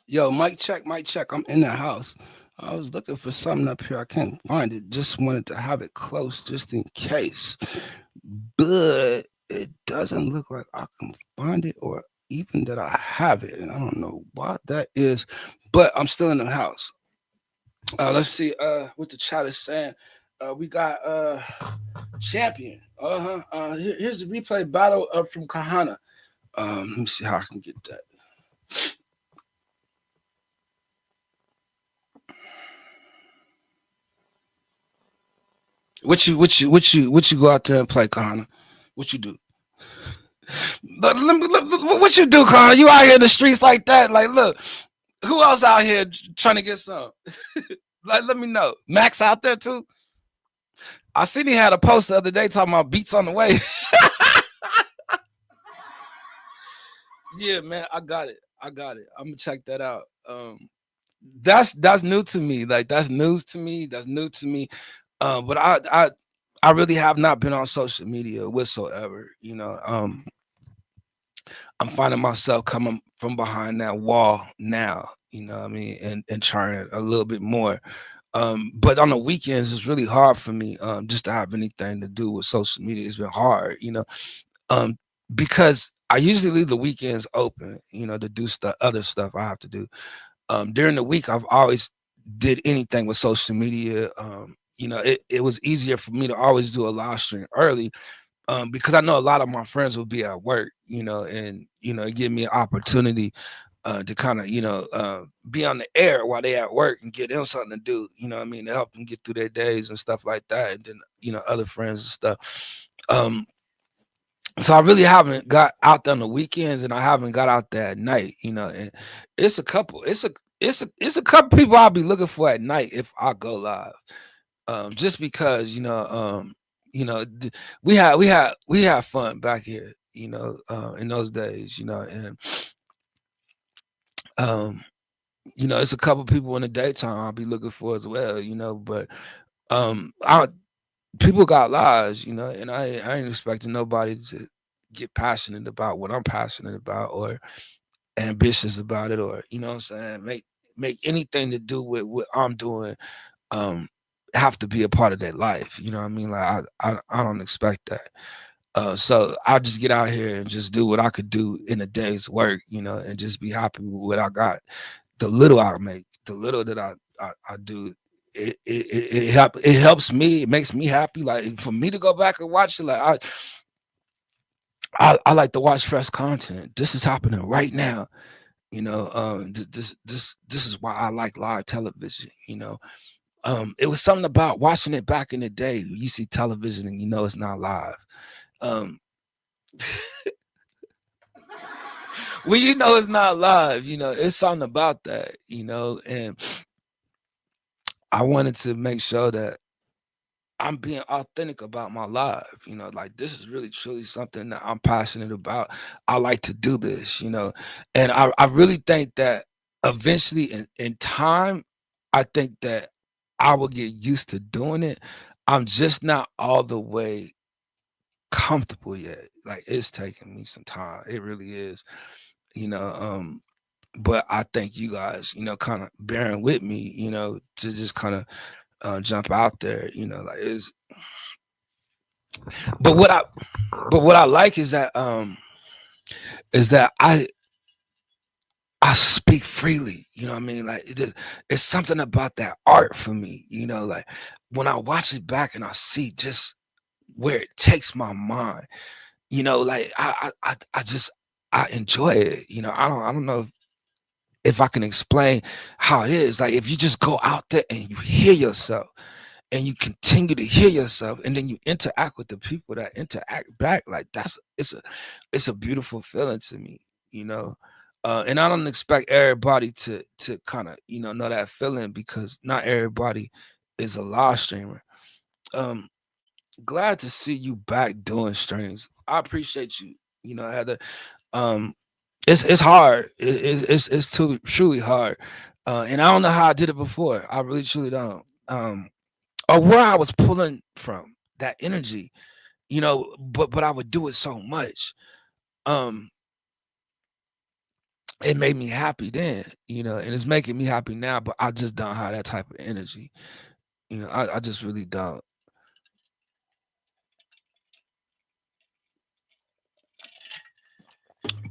Yo, mic check, mic check. I'm in the house. I was looking for something up here. I can't find it. Just wanted to have it close just in case. But it doesn't look like I can find it or even that I have it. And I don't know why that is. But I'm still in the house. Let's see what the chat is saying. We got champion. Here's the replay battle from Kahana. Let me see how I can get that. What you go out there and play, Kahana? What you do? Look, what you do, Kahana? You out here in the streets like that? Like, look, who else out here trying to get some? Like, let me know. Max out there too? I seen he had a post the other day talking about beats on the way. Yeah, man, I got it. I'm gonna check that out. That's new to me. Like, that's news to me. That's new to me. But I really have not been on social media whatsoever, I'm finding myself coming from behind that wall now, you know what I mean, and trying a little bit more. But on the weekends, it's really hard for me just to have anything to do with social media. It's been hard, you know, um, because I usually leave the weekends open, you know, to do other stuff I have to do. During the week, I've always did anything with social media. You know, it was easier for me to always do a live stream early because I know a lot of my friends will be at work, you know, and you know, it give me an opportunity to kind of, you know, be on the air while they at work and get them something to do, you know what I mean, to help them get through their days and stuff like that. And then, you know, other friends and stuff. So I really haven't got out there on the weekends and I haven't got out there at night, you know, and it's a couple people I'll be looking for at night if I go live. Just because, you know, we had fun back here, you know, in those days, you know, and um you know, it's a couple people in the daytime I'll be looking for as well, you know, but I people got lives, you know, and I ain't expecting nobody to get passionate about what I'm passionate about or ambitious about it, or you know what I'm saying, make anything to do with what I'm doing um have to be a part of their life. You know what I mean? Like I don't expect that. So I'll just get out here and just do what I could do in a day's work, you know, and just be happy with what I got. The little I make, the little that I do, it helps me. It makes me happy. Like for me to go back and watch it, like I like to watch fresh content. This is happening right now. You know, this is why I like live television. You know, it was something about watching it back in the day. You see television and you know it's not live. Um, well, you know it's not live. You know, it's something about that. You know, and I wanted to make sure that I'm being authentic about my life. You know, like this is really truly something that I'm passionate about. I like to do this, you know, and I really think that eventually in time, I think that I will get used to doing it. I'm just not all the way comfortable yet. Like it's taking me some time. It really is, you know. But I thank you guys, you know, kind of bearing with me, you know, to just kind of jump out there, you know, like it's but what I like is that I speak freely, you know what I mean? Like it's something about that art for me, you know, like when I watch it back and I see just where it takes my mind, you know, like I just I enjoy it, you know. I don't know if I can explain how it is. Like if you just go out there and you hear yourself and you continue to hear yourself and then you interact with the people that interact back, like it's a beautiful feeling to me, you know. And I don't expect everybody to kind of, you know that feeling because not everybody is a live streamer. um Glad to see you back doing streams. I appreciate you, you know, Heather. um it's hard. It's too truly hard. And I don't know how I did it before. I really truly don't. Or where I was pulling from that energy, you know, but I would do it so much. Um, it made me happy then, you know, and it's making me happy now, but I just don't have that type of energy. You know, I just really don't.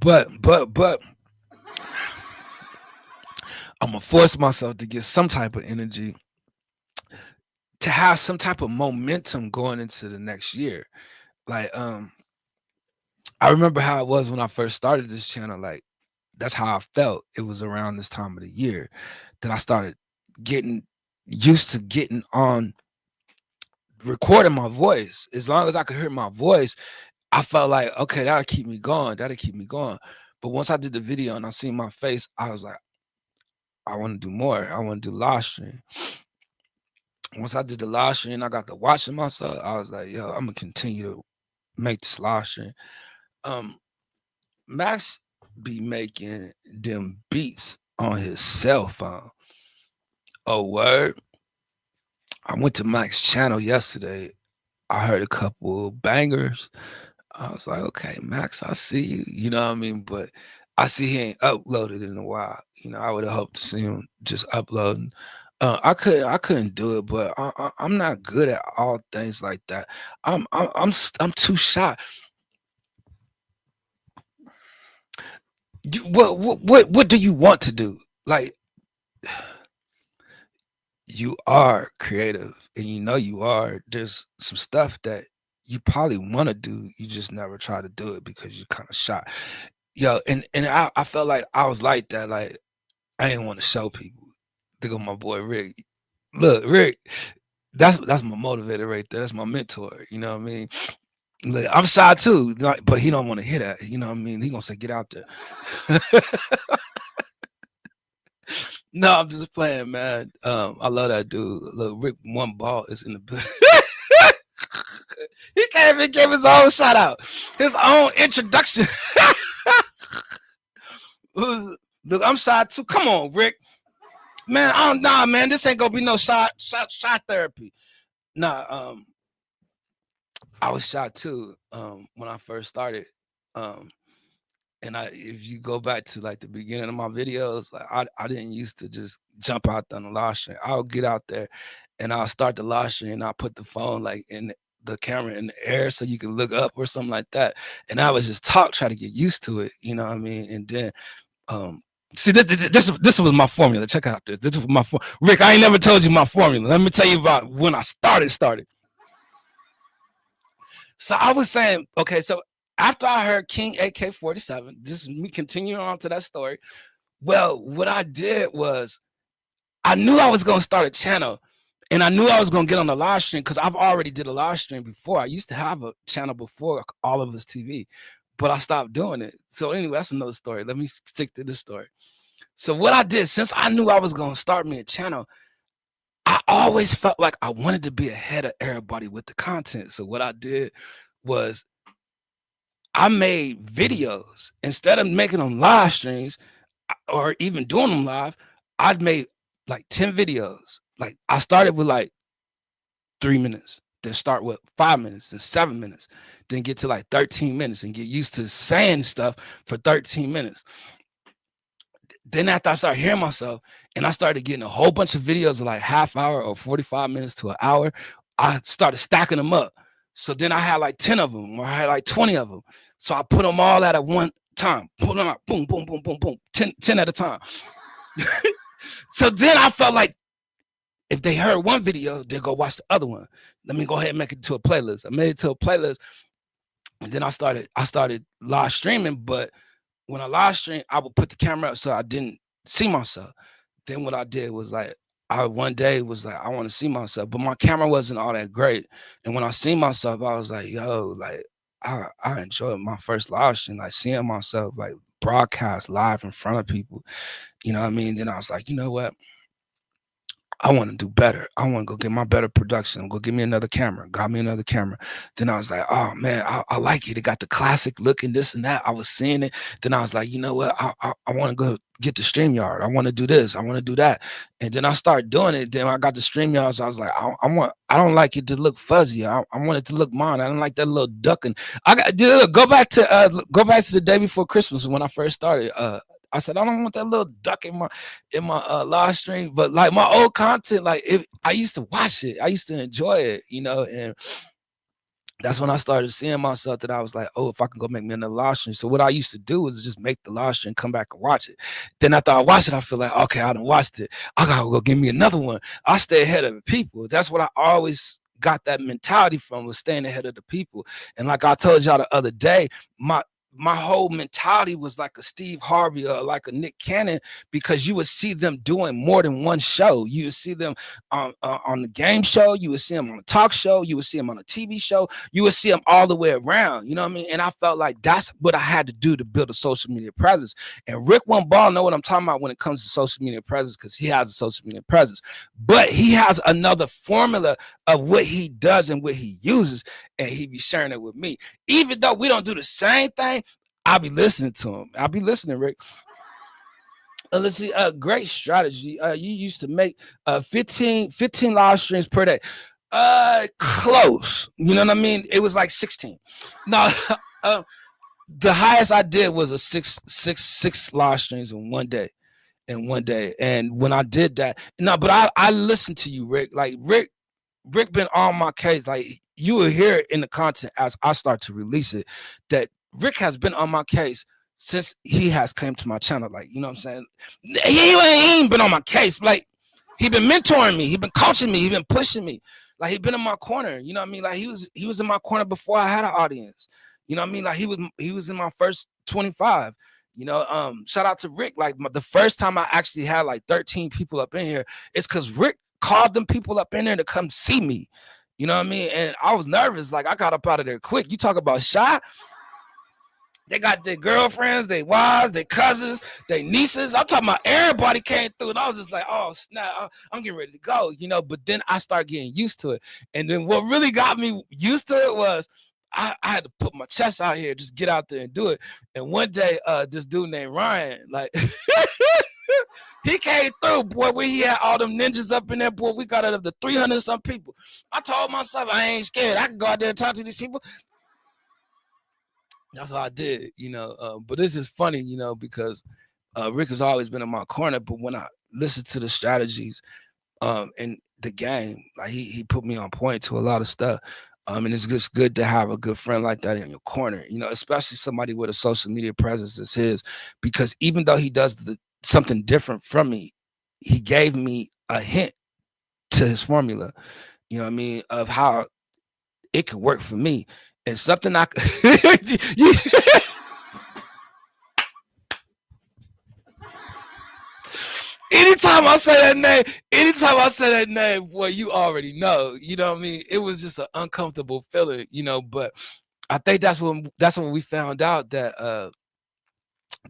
But I'm gonna force myself to get some type of energy to have some type of momentum going into the next year. Like I remember how it was when I first started this channel. Like that's how I felt. It was around this time of the year that I started getting used to getting on recording my voice. As long as I could hear my voice, I felt like, okay, that'll keep me going. That'll keep me going. But once I did the video and I seen my face, I was like, I want to do more. I want to do live stream. Once I did the live stream, I got to watching myself. I was like, yo, I'm gonna continue to make this live stream. Um, Max be making them beats on his cell phone. Oh, word. I went to Mike's channel yesterday. I heard a couple bangers. I was like, okay, Max, I see you. You know what I mean? But I see he ain't uploaded in a while. You know, I would have hoped to see him just uploading. I couldn't do it, but I'm not good at all things like that. I'm too shy. What do you want to do? Like, you are creative, and you know you are. There's some stuff that you probably want to do, you just never try to do it because you're kind of shy. Yo, and I felt like I was like that. Like, I didn't want to show people. Think of my boy Rick. Look, Rick, that's my motivator right there. That's my mentor. You know what I mean? Look, I'm shy too, like, but he don't want to hear that. You know what I mean? He gonna say, "Get out there." No, I'm just playing, man. I love that dude. Look, Rick One Ball is in the building. He can't even give his own shout out, his own introduction. Look, I'm shy too. Come on, Rick. Man, nah, man. This ain't gonna be no shot therapy. Nah, I was shy too. When I first started. And if you go back to like the beginning of my videos, like I didn't used to just jump out there on the live stream. I'll get out there and I'll start the live stream and I'll put the phone like in the camera in the air so you can look up or something like that. And I was just try to get used to it, you know what I mean? And then see, this was my formula. Check out this. This was my Rick, I ain't never told you my formula. Let me tell you about when I started. So I was saying, okay, so after I heard King AK-47, this is me continuing on to that story. Well, what I did was I knew I was going to start a channel and I knew I was going to get on the live stream because I've already did a live stream before. I used to have a channel before All of Us TV, but I stopped doing it. So anyway, that's another story. Let me stick to this story. So what I did, since I knew I was going to start me a channel, I always felt like I wanted to be ahead of everybody with the content. So what I did was I made videos instead of making them live streams or even doing them live. I'd made like 10 videos. Like I started with like 3 minutes, then start with 5 minutes and 7 minutes, then get to like 13 minutes and get used to saying stuff for 13 minutes. Then after I started hearing myself and I started getting a whole bunch of videos of like half hour or 45 minutes to an hour, I started stacking them up. So then I had like 10 of them or I had like 20 of them. So I put them all out at one time, pull them out, boom, boom, boom, boom, boom, 10 at a time. So then I felt like if they heard one video, they'll go watch the other one. Let me go ahead and make it to a playlist. I made it to a playlist. And then I started live streaming, but when I live stream, I would put the camera up so I didn't see myself. Then what I did was like, I one day was like, I want to see myself, but my camera wasn't all that great. And when I see myself, I was like, yo, like I enjoyed my first live stream, like seeing myself like broadcast live in front of people. You know what I mean? Then I was like, you know what? I want to do better. I want to go get my better production. Go get me another camera. Got me another camera. Then I was like, oh man, I like it. It got the classic look and this and that. I was seeing it. Then I was like, you know what? I want to go get the StreamYard. I want to do this. I want to do that. And then I started doing it. Then I got the StreamYard. So I was like, I don't like it to look fuzzy. I want it to look mine. I don't like that little ducking. Go back to the day before Christmas when I first started. I said, I don't want that little duck in my live stream, but like my old content, like I used to watch it. I used to enjoy it, you know, and that's when I started seeing myself that I was like, oh, if I can go make me another live stream. So what I used to do was just make the live stream, come back and watch it. Then after I watched it, I feel like, okay, I done watched it. I gotta go give me another one. I stay ahead of the people. That's what I always got that mentality from, was staying ahead of the people. And like I told y'all the other day, my whole mentality was like a Steve Harvey or like a Nick Cannon, because you would see them doing more than one show. You would see them on the game show. You would see them on a talk show. You would see them on a TV show. You would see them all the way around. You know what I mean? And I felt like that's what I had to do to build a social media presence. And Rick One Ball know what I'm talking about when it comes to social media presence, because he has a social media presence. But he has another formula of what he does and what he uses, and he be sharing it with me. Even though we don't do the same thing, I'll be listening to him. I'll be listening, Rick. Let's see. Great strategy. You used to make 15 live streams per day. Close. You know what I mean? It was like 16. No, the highest I did was a six live streams in one day. And when I did that, no, but I listened to you, Rick. Like Rick been on my case. Like you will hear it in the content as I start to release it, that Rick has been on my case since he has came to my channel. Like, you know what I'm saying? He ain't been on my case. Like, he been mentoring me, he been coaching me, he been pushing me. Like, he been in my corner. You know what I mean? Like, he was in my corner before I had an audience. You know what I mean? Like, he was in my first 25. You know, shout out to Rick. Like, the first time I actually had like 13 people up in here, it's because Rick called them people up in there to come see me. You know what I mean? And I was nervous. Like, I got up out of there quick. You talk about shy. They got their girlfriends, their wives, their cousins, their nieces. I'm talking about everybody came through, and I was just like, oh, snap, I'm getting ready to go, you know. But then I started getting used to it. And then what really got me used to it was I had to put my chest out here, just get out there and do it. And one day, this dude named Ryan, like, he came through, boy, when he had all them ninjas up in there, boy, we got out of the 300 some people. I told myself, I ain't scared. I can go out there and talk to these people. That's what I did, you know. But this is funny, you know, because Rick has always been in my corner. But when I listen to the strategies and the game, like he put me on point to a lot of stuff. And it's just good to have a good friend like that in your corner, you know, especially somebody with a social media presence as his, because even though he does something different from me, he gave me a hint to his formula, you know what I mean, of how it could work for me. And something I anytime I say that name, boy, you already know. You know what I mean? It was just an uncomfortable feeling, you know. But I think that's when we found out that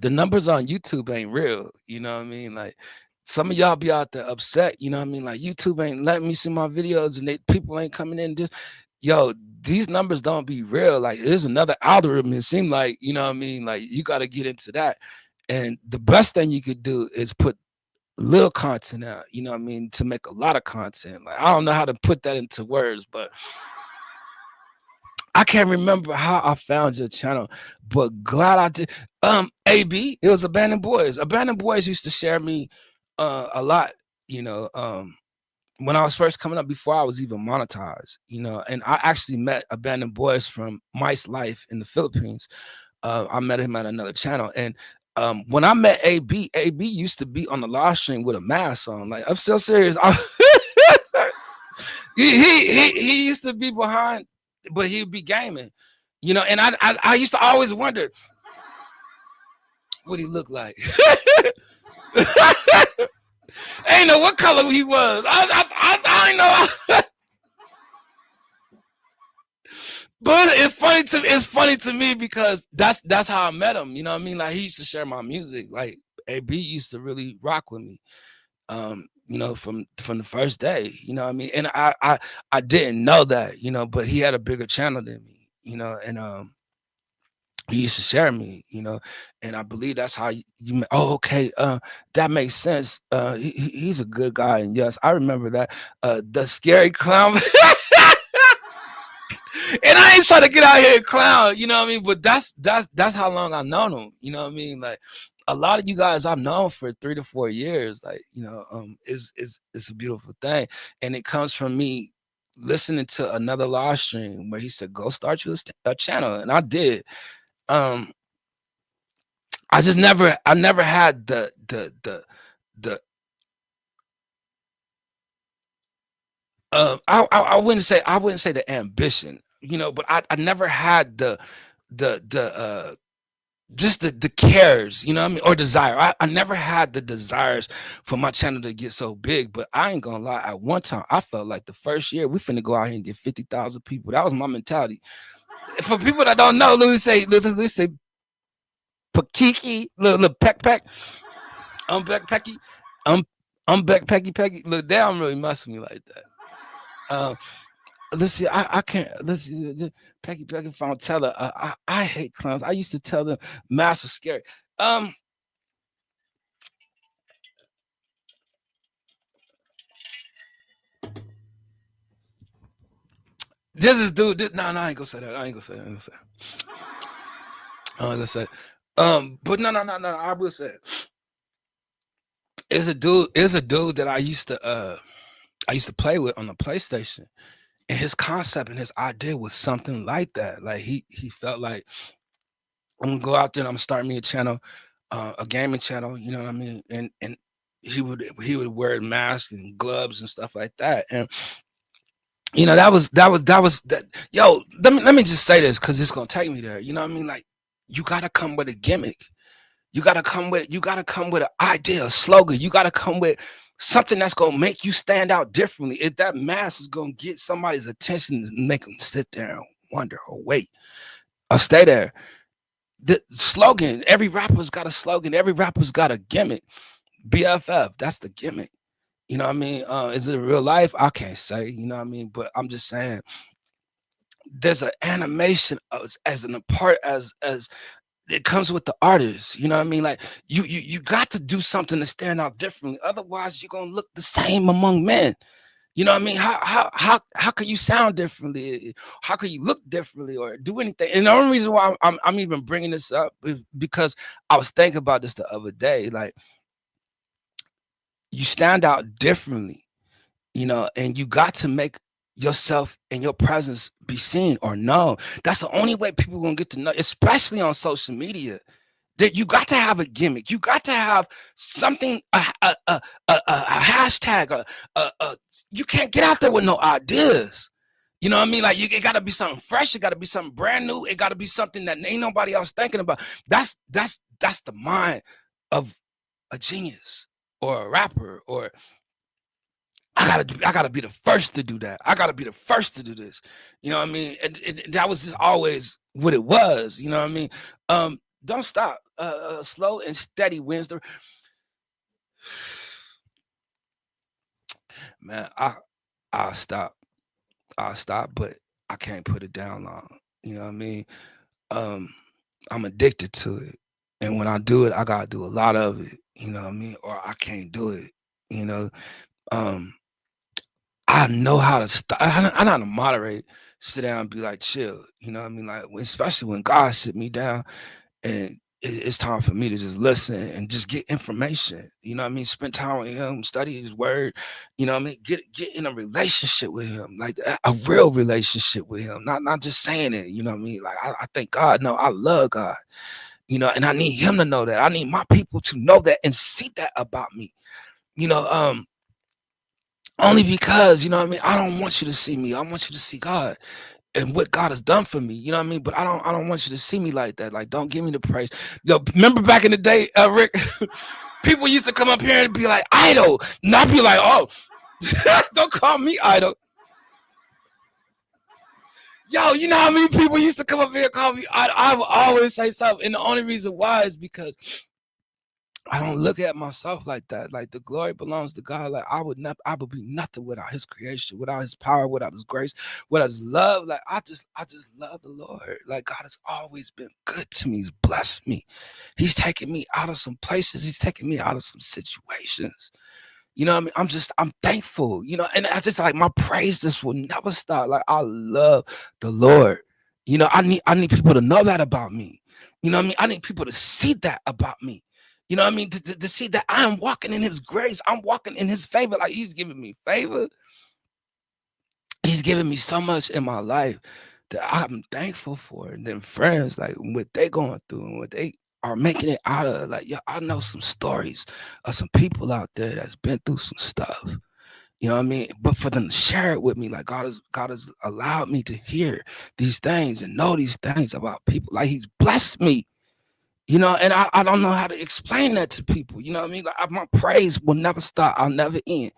the numbers on YouTube ain't real. You know what I mean? Like, some of y'all be out there upset. You know what I mean? Like, YouTube ain't letting me see my videos, and people ain't coming in. Just, yo, these numbers don't be real. Like, there's another algorithm. It seemed like, you know what I mean? Like, you got to get into that. And the best thing you could do is put little content out, you know what I mean, to make a lot of content. Like, I don't know how to put that into words, but I can't remember how I found your channel, but glad I did. AB, it was Abandoned Boys. Abandoned Boys used to share me a lot, you know, when I was first coming up, before I was even monetized, you know. And I actually met Abandoned Boys from Mice Life in the Philippines. I met him at another channel, and when I met AB used to be on the live stream with a mask on. Like, I'm so serious. He used to be behind, but he'd be gaming, you know. And I used to always wonder what he looked like. I ain't know what color he was. I ain't know. But it's funny to me because that's how I met him. You know what I mean? Like, he used to share my music. Like, AB used to really rock with me. You know, from the first day, you know what I mean? And I didn't know that, you know, but he had a bigger channel than me, you know, and he used to share me, you know, and I believe that's how you met. Oh, okay, that makes sense. He's a good guy, and yes, I remember that. The scary clown. And I ain't trying to get out here and clown, you know what I mean? But that's how long I've known him, you know what I mean? Like, a lot of you guys I've known for 3 to 4 years, like, you know, is a beautiful thing. And it comes from me listening to another live stream where he said, go start you a channel. And I did. I never had the I wouldn't say the ambition, you know, but I never had the just the cares, you know what I mean, or desire. I never had the desires for my channel to get so big. But I ain't gonna lie, at one time I felt like the first year we finna go out here and get 50,000 people. That was my mentality. For people that don't know, let me say Pakiki, little peck. I'm backpacky. I'm backpacky. Look, they don't really mess with me like that. Let's see. I can't. Let's see. Pecky Fontella. I hate clowns. I used to tell them masks was scary. This is dude. No, I ain't gonna say that. I ain't gonna say that. I ain't gonna say. But no. I will say it's a dude that I used to play with on the PlayStation, and his concept and his idea was something like that. Like he felt like I'm gonna go out there and I'm gonna start me a channel, a gaming channel. You know what I mean? And he would wear masks and gloves and stuff like that. And that was that. Yo, let me just say this because it's gonna take me there. You know what I mean? Like you gotta come with a gimmick. You gotta come with an idea, a slogan. You gotta come with something that's gonna make you stand out differently. If that mask is gonna get somebody's attention and make them sit there and wonder or wait or stay there. The slogan, every rapper's got a slogan, every rapper's got a gimmick. BFF, that's the gimmick. You know what I mean? Is it in real life? I can't say, you know what I mean? But I'm just saying there's an animation as an part as it comes with the artist. You know what I mean? Like you got to do something to stand out differently. Otherwise, you're gonna look the same among men. You know what I mean? How can you sound differently? How can you look differently or do anything? And the only reason why I'm even bringing this up is because I was thinking about this the other day. Like you stand out differently, and you got to make yourself and your presence be seen or known. That's the only way people are gonna get to know, especially on social media. That you got to have a gimmick. You got to have something, a hashtag. You can't get out there with no ideas. You know what I mean? Like it got to be something fresh. It got to be something brand new. It got to be something that ain't nobody else thinking about. That's the mind of a genius or a rapper. Or I gotta be the first to do that. I gotta be the first to do this. You know what I mean? And that was just always what it was. You know what I mean? Don't stop. Slow and steady wins the. Man, I'll stop. But I can't put it down long. You know what I mean? I'm addicted to it, and when I do it, I gotta do a lot of it. You know what I mean? Or I can't do it. You know. I know how to stop. I know how to moderate, sit down, and be like, chill. You know what I mean? Like, especially when God sit me down and it's time for me to just listen and just get information. You know what I mean? Spend time with Him, study His Word. You know what I mean? Get in a relationship with Him, like a real relationship with Him, not just saying it. You know what I mean? Like, I thank God. No, I love God. And I need Him to know that. I need my people to know that and see that about me. You know, only because, you know what I mean, I don't want you to see me. I want you to see God and what God has done for me. You know what I mean? But I don't want you to see me like that. Like, don't give me the praise. Yo, remember back in the day, Rick, people used to come up here and be like, idol. And I'd be like, oh, don't call me idol. Yo, you know how many people used to come up here and call me idol? I would always say something. And the only reason why is because I don't look at myself like that. Like the glory belongs to God. Like I would be nothing without His creation, without His power, without His grace, without His love. Like I just love the Lord. Like God has always been good to me. He's blessed me. He's taken me out of some places. He's taken me out of some situations. You know what I mean? I'm thankful. And I just like my praise just will never stop. Like I love the Lord. I need people to know that about me. You know what I mean? I need people to see that about me. You know what I mean? To see that I am walking in His grace. I'm walking in His favor. Like He's giving me favor. He's giving me so much in my life that I'm thankful for. And then friends, like what they going through and what they are making it out of. Like, yeah, I know some stories of some people out there that's been through some stuff. You know what I mean? But for them to share it with me, like God has allowed me to hear these things and know these things about people. Like He's blessed me. And I don't know how to explain that to people. You know what I mean? Like my praise will never stop. I'll never end.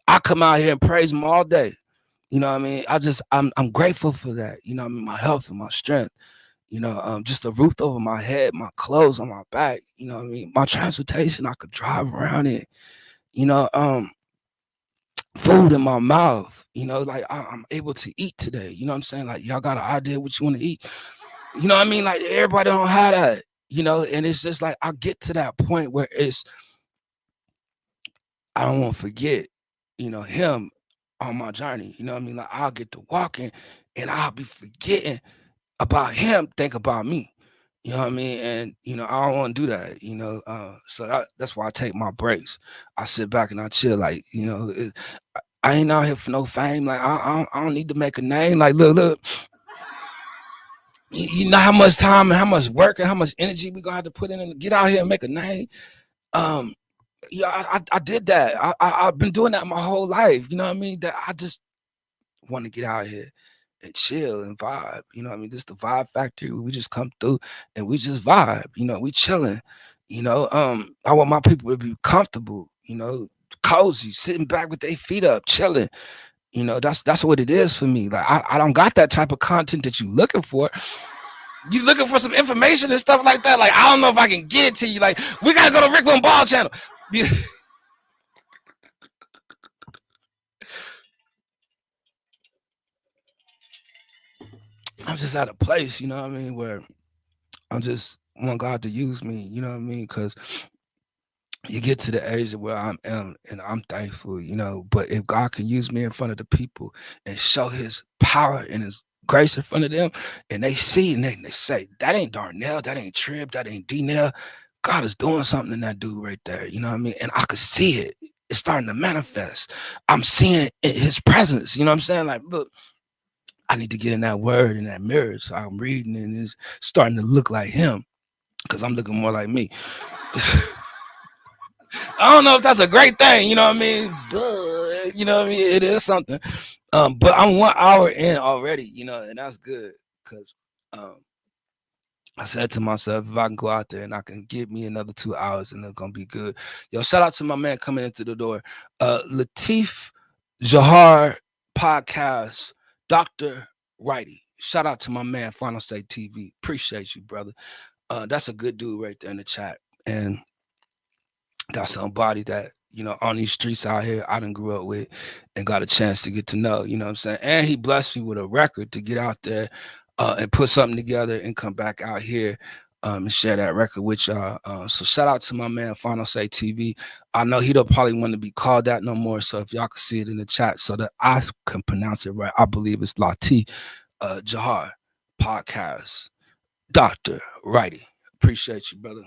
I come out here and praise Him all day. You know what I mean? I'm grateful for that. You know what I mean? My health and my strength. Just a roof over my head, my clothes on my back. You know what I mean? My transportation, I could drive around it. Food in my mouth. Like I'm able to eat today. You know what I'm saying? Like y'all got an idea what you want to eat. You know what I mean? Like everybody don't have that. And it's just like I get to that point where I don't want to forget, Him on my journey. You know what I mean? Like I'll get to walking and I'll be forgetting about him, think about me. You know what I mean? And I don't want to do that. So that's why I take my breaks. I sit back and I chill. Like, I ain't out here for no fame. Like, I don't need to make a name. Like, look, you know how much time and how much work and how much energy we gonna have to put in and get out here and make a name. I did that. I've been doing that my whole life. You know what I mean? That I just want to get out here and chill and vibe. You know what I mean? This the vibe factory. We just come through and we just vibe. We chilling. I want my people to be comfortable, cozy, sitting back with their feet up, chilling. That's what it is for me. Like I don't got that type of content that you looking for. You looking for some information and stuff like that. Like, I don't know if I can get it to you. Like, we gotta go to Rick Ball channel. Yeah. I'm just at a place, you know what I mean, where I just want God to use me, you know what I mean? Because you get to the age of where I am, and I'm thankful, But if God can use me in front of the people and show his power and his grace in front of them, and they see and they say, that ain't Darnell, that ain't Trib, that ain't D-Nell. God is doing something in that dude right there, you know what I mean? And I could see it. It's starting to manifest. I'm seeing it in his presence, you know what I'm saying? Like, look, I need to get in that word, in that mirror. So I'm reading and it's starting to look like him because I'm looking more like me. I don't know if that's a great thing, you know what I mean? But, you know what I mean? It is something. But I'm 1 hour in already, and that's good because I said to myself, if I can go out there and I can get me another 2 hours and it's gonna be good. Yo, shout out to my man coming into the door. Latif Jahar podcast, Dr. Righty. Shout out to my man, Final Say TV. Appreciate you, brother. That's a good dude right there in the chat. And that's somebody that, on these streets out here, I done grew up with and got a chance to get to know, you know what I'm saying? And he blessed me with a record to get out there and put something together and come back out here and share that record with y'all. So shout out to my man, Final Say TV. I know he don't probably want to be called that no more. So if y'all can see it in the chat so that I can pronounce it right, I believe it's Latif Jahar podcast, Dr. Righty. Appreciate you, brother.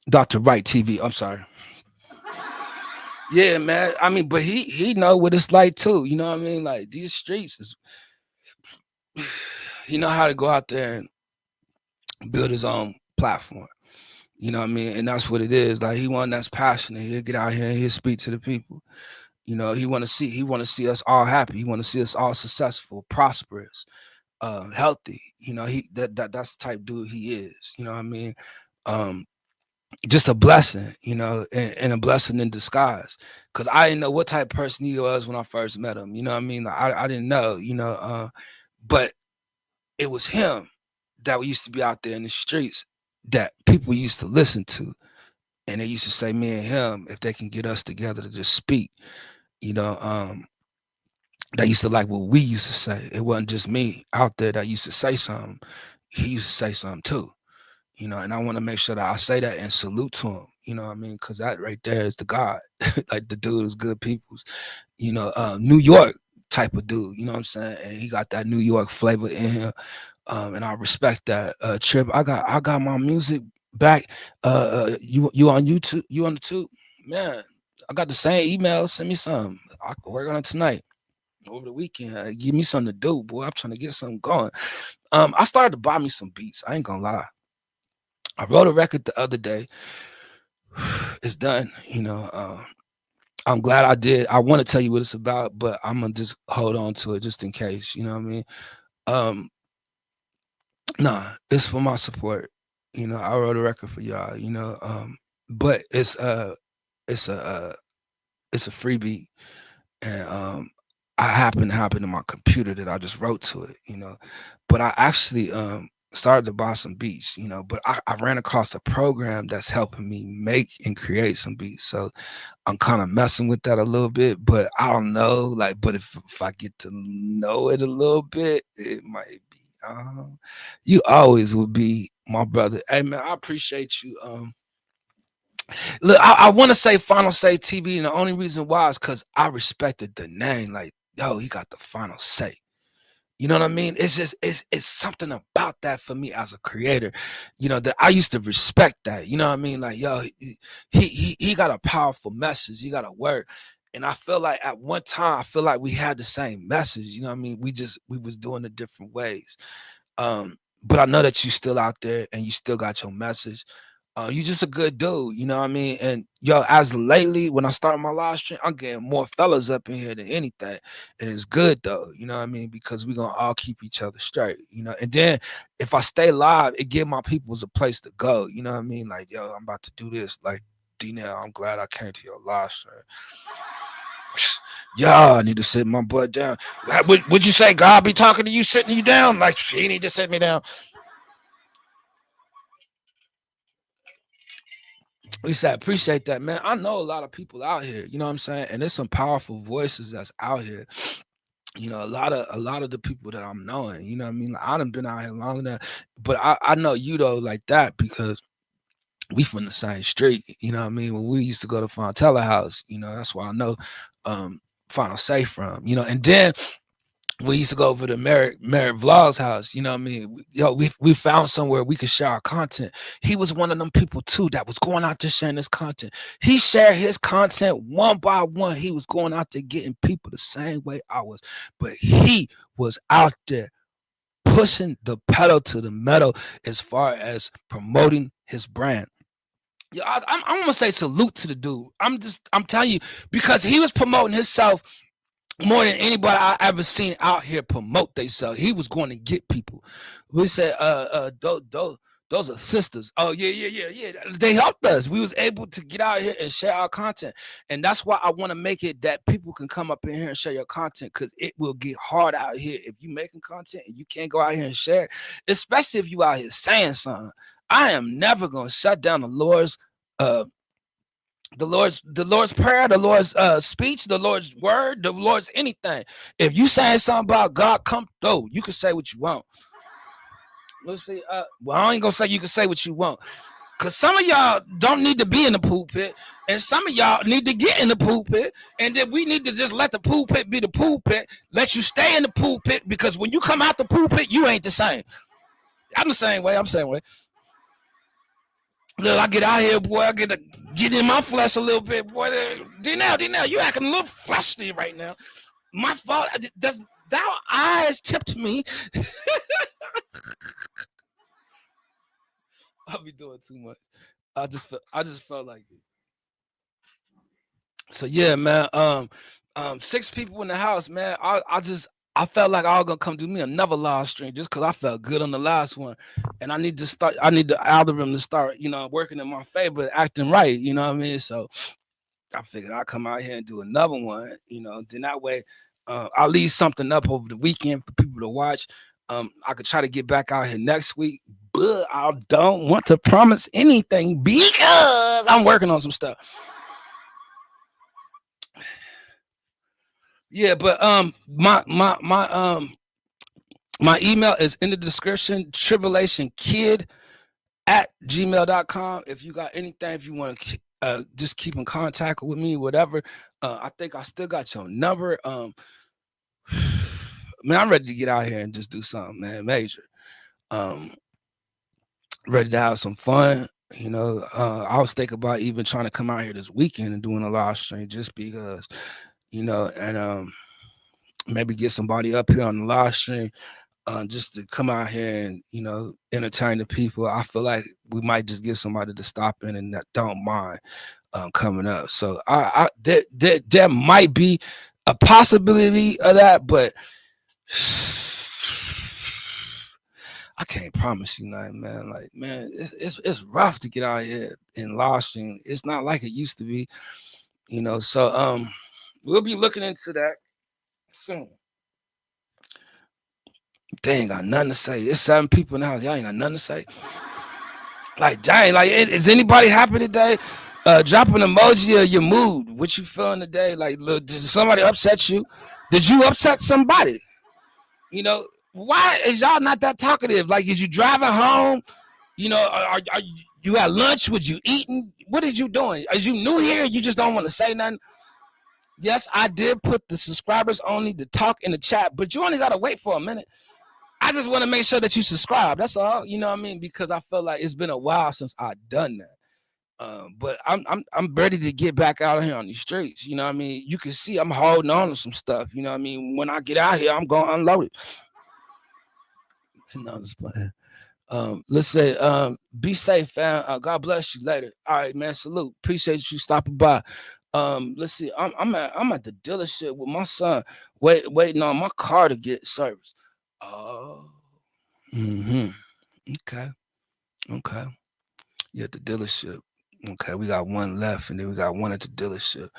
Dr. Right TV. I'm sorry. Yeah, man. I mean, but he know what it's like too. You know what I mean? Like these streets is he know how to go out there and build his own platform. You know what I mean? And that's what it is. Like he one that's passionate. He'll get out here and he'll speak to the people. He want to see us all happy. He want to see us all successful, prosperous, healthy. That's the type dude he is. You know what I mean? Just a blessing, and a blessing in disguise. Cause I didn't know what type of person he was when I first met him. You know what I mean? Like, I didn't know, but it was him that we used to be out there in the streets that people used to listen to. And they used to say, me and him, if they can get us together to just speak, they used to like what we used to say. It wasn't just me out there that used to say something. He used to say something too. And I want to make sure that I say that and salute to him, you know what I mean? Because that right there is the God. Like the dude is good people's, New York type of dude, you know what I'm saying? And he got that New York flavor in him. And I respect that. Trip, I got my music back. You on YouTube? You on the tube? Man, I got the same email. Send me some. I can work on it tonight. Over the weekend. Give me something to do, boy. I'm trying to get something going. I started to buy me some beats. I ain't gonna lie. I wrote a record the other day. It's done, I'm glad I did. I want to tell you what it's about, but I'm gonna just hold on to it just in case, you know what I mean? Nah, it's for my support. I wrote a record for y'all, but it's a free beat. And I happen to happen to my computer that I just wrote to it, But I actually started to buy some beats, but I ran across a program that's helping me make and create some beats. So I'm kind of messing with that a little bit, but I don't know. Like, but if I get to know it a little bit, it might be. You always will be my brother. Hey man, I appreciate you. Look, I want to say Final Say TV, and the only reason why is because I respected the name. Like, yo, he got the final say. You know what I mean? It's just it's something about that for me as a creator, you know, that I used to respect that. You know what I mean? Like, yo, he got a powerful message. He got a word. And I feel like at one time, I feel like we had the same message. You know what I mean? We was doing it different ways. But I know that you still out there and you still got your message. You just a good dude, you know what I mean? And yo, as lately, when I start my live stream, I'm getting more fellas up in here than anything. And it's good though, you know what I mean? Because we're gonna all keep each other straight, you know. And then if I stay live, it give my peoples a place to go, you know what I mean? Like, yo, I'm about to do this. Like, D-Nail, I'm glad I came to your live stream. Y'all, I need to sit my butt down. Would you say God be talking to you, sitting you down? Like, she need to sit me down. We said, appreciate that, man. I know a lot of people out here, you know what I'm saying? And there's some powerful voices that's out here. You know, a lot of the people that I'm knowing, you know what I mean? Like, I done been out here long enough, but I know you though like that because we from the same street, you know what I mean? When we used to go to Fontella House, you know, that's why I know Final Say from, you know, and then we used to go over to Merritt Vlog's house, you know what I mean? We found somewhere we could share our content. He was one of them people too that was going out there sharing his content. He shared his content one by one. He was going out there getting people the same way I was, but he was out there pushing the pedal to the metal as far as promoting his brand. Yeah, I'm gonna say salute to the dude. I'm telling you, because he was promoting himself more than anybody I ever seen out here promote themselves. He was going to get people. We said, those are sisters. Oh, yeah. They helped us. We was able to get out here and share our content. And that's why I want to make it that people can come up in here and share your content, because it will get hard out here if you making content and you can't go out here and share it, especially if you out here saying something. I am never going to shut down the Lord's prayer, the Lord's speech, the Lord's word, the Lord's anything. If you saying something about God, come through. You can say what you want. Let's see. Well, I ain't gonna say you can say what you want, because some of y'all don't need to be in the pulpit, and some of y'all need to get in the pulpit, and then we need to just let the pulpit be the pulpit. Let you stay in the pulpit, because when you come out the pulpit, you ain't the same. I'm the same way. Look, I get out here, boy. I get in my flesh a little bit, boy. D-Nail, you acting a little fleshly right now. My fault. Does thou eyes tipped me? I'll be doing too much. I just felt like it. So yeah, man. 6 people in the house, man. I felt like I was gonna come do me another live stream just because I felt good on the last one, and I need the algorithm to start, you know, working in my favor, acting right, you know what I mean? So I figured I'd come out here and do another one, you know. Then that way, I'll leave something up over the weekend for people to watch. I could try to get back out here next week, but I don't want to promise anything because I'm working on some stuff. Yeah, but my email is in the description, tribulationkid@gmail.com. If you got anything, if you want to just keep in contact with me, whatever. I think I still got your number. Man, I'm ready to get out here and just do something, man, major. Ready to have some fun. You know, I was thinking about even trying to come out here this weekend and doing a live stream just because, you know, and maybe get somebody up here on the live stream just to come out here and, you know, entertain the people. I feel like we might just get somebody to stop in and that don't mind coming up. So there might be a possibility of that, but I can't promise you nothing, man. Like, man, it's rough to get out here in live stream. It's not like it used to be, you know. So we'll be looking into that soon. They ain't got nothing to say. There's 7 people in the house. Y'all ain't got nothing to say. Like, dang, like, is anybody happy today? Drop an emoji of your mood. What you feeling today? Like, look, did somebody upset you? Did you upset somebody? You know, why is y'all not that talkative? Like, is you driving home? You know, are you at lunch? Was you eating? What is you doing? Is you new here? You just don't want to say nothing? Yes, I did put the subscribers only to talk in the chat, but you only gotta wait for a minute. I just want to make sure that you subscribe. That's all. You know what I mean? Because I feel like it's been a while since I done that. But I'm ready to get back out here on these streets. You know what I mean? You can see I'm holding on to some stuff. You know what I mean? When I get out here, I'm gonna unload it. No, I'm just playing. Let's say, be safe, fam. God bless you later. All right, man. Salute. Appreciate you stopping by. Let's see. I'm at the dealership with my son, waiting on my car to get serviced. Oh, okay, okay. You at the dealership. Okay, we got one left, and then we got one at the dealership.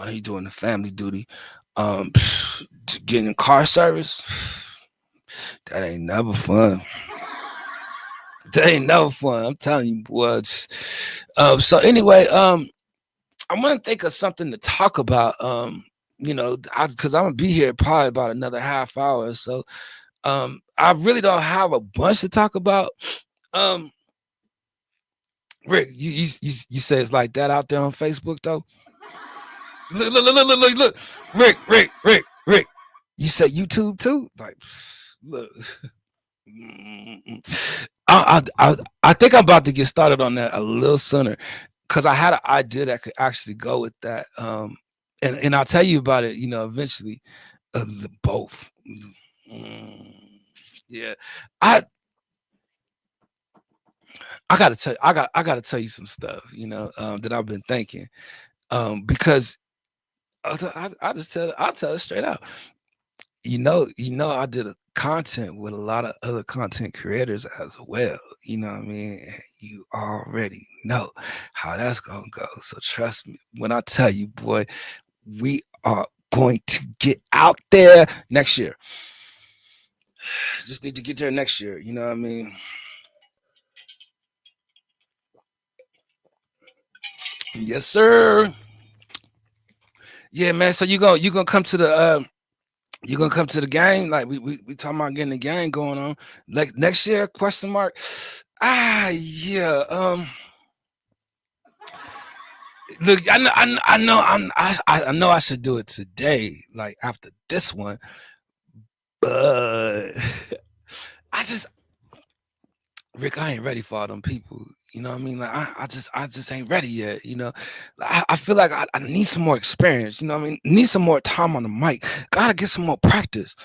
He doing the family duty. Getting car service. That ain't never fun. That ain't never fun. I'm telling you, boys. So anyway, I want to think of something to talk about. You know, because I'm gonna be here probably about another half hour. So, I really don't have a bunch to talk about. Rick, you say it's like that out there on Facebook though. Look. Rick. You say YouTube too? Like, look. I think I'm about to get started on that a little sooner because I had an idea that could actually go with that. And I'll tell you about it, you know, eventually. Both. Yeah. I gotta tell I gotta tell you some stuff, you know, that I've been thinking. Because I'll tell it straight out. You know, I did a content with a lot of other content creators as well. You know what I mean? You already know how that's gonna go. So trust me when I tell you, boy, we are going to get out there next year. Just need to get there next year. You know what I mean? Yes, sir. Yeah, man. So you gonna come to the you gonna come to the game? Like we talking about getting the game going on like next year? Question mark. Yeah. Look, I know I should do it today, like after this one, but I just Rick, I ain't ready for all them people. You know what I mean? Like I just ain't ready yet. You know, I feel like I need some more experience. You know what I mean? Need some more time on the mic. Gotta get some more practice.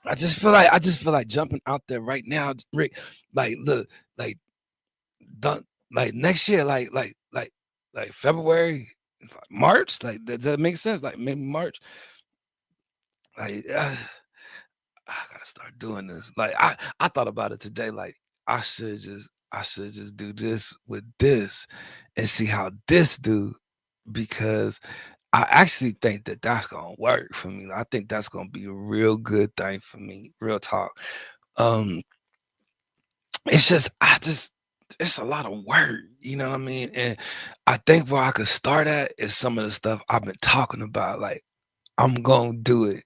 I just feel like jumping out there right now, Rick. Like look, like done, like next year, like February, March. Like does that make sense? Like maybe March. Like I gotta start doing this. Like I thought about it today. Like I should just do this with this and see how this do because I actually think that that's gonna work for me. I think that's gonna be a real good thing for me. Real talk. Um, it's just it's a lot of work. You know what I mean? And I think where I could start at is some of the stuff I've been talking about. Like I'm gonna do it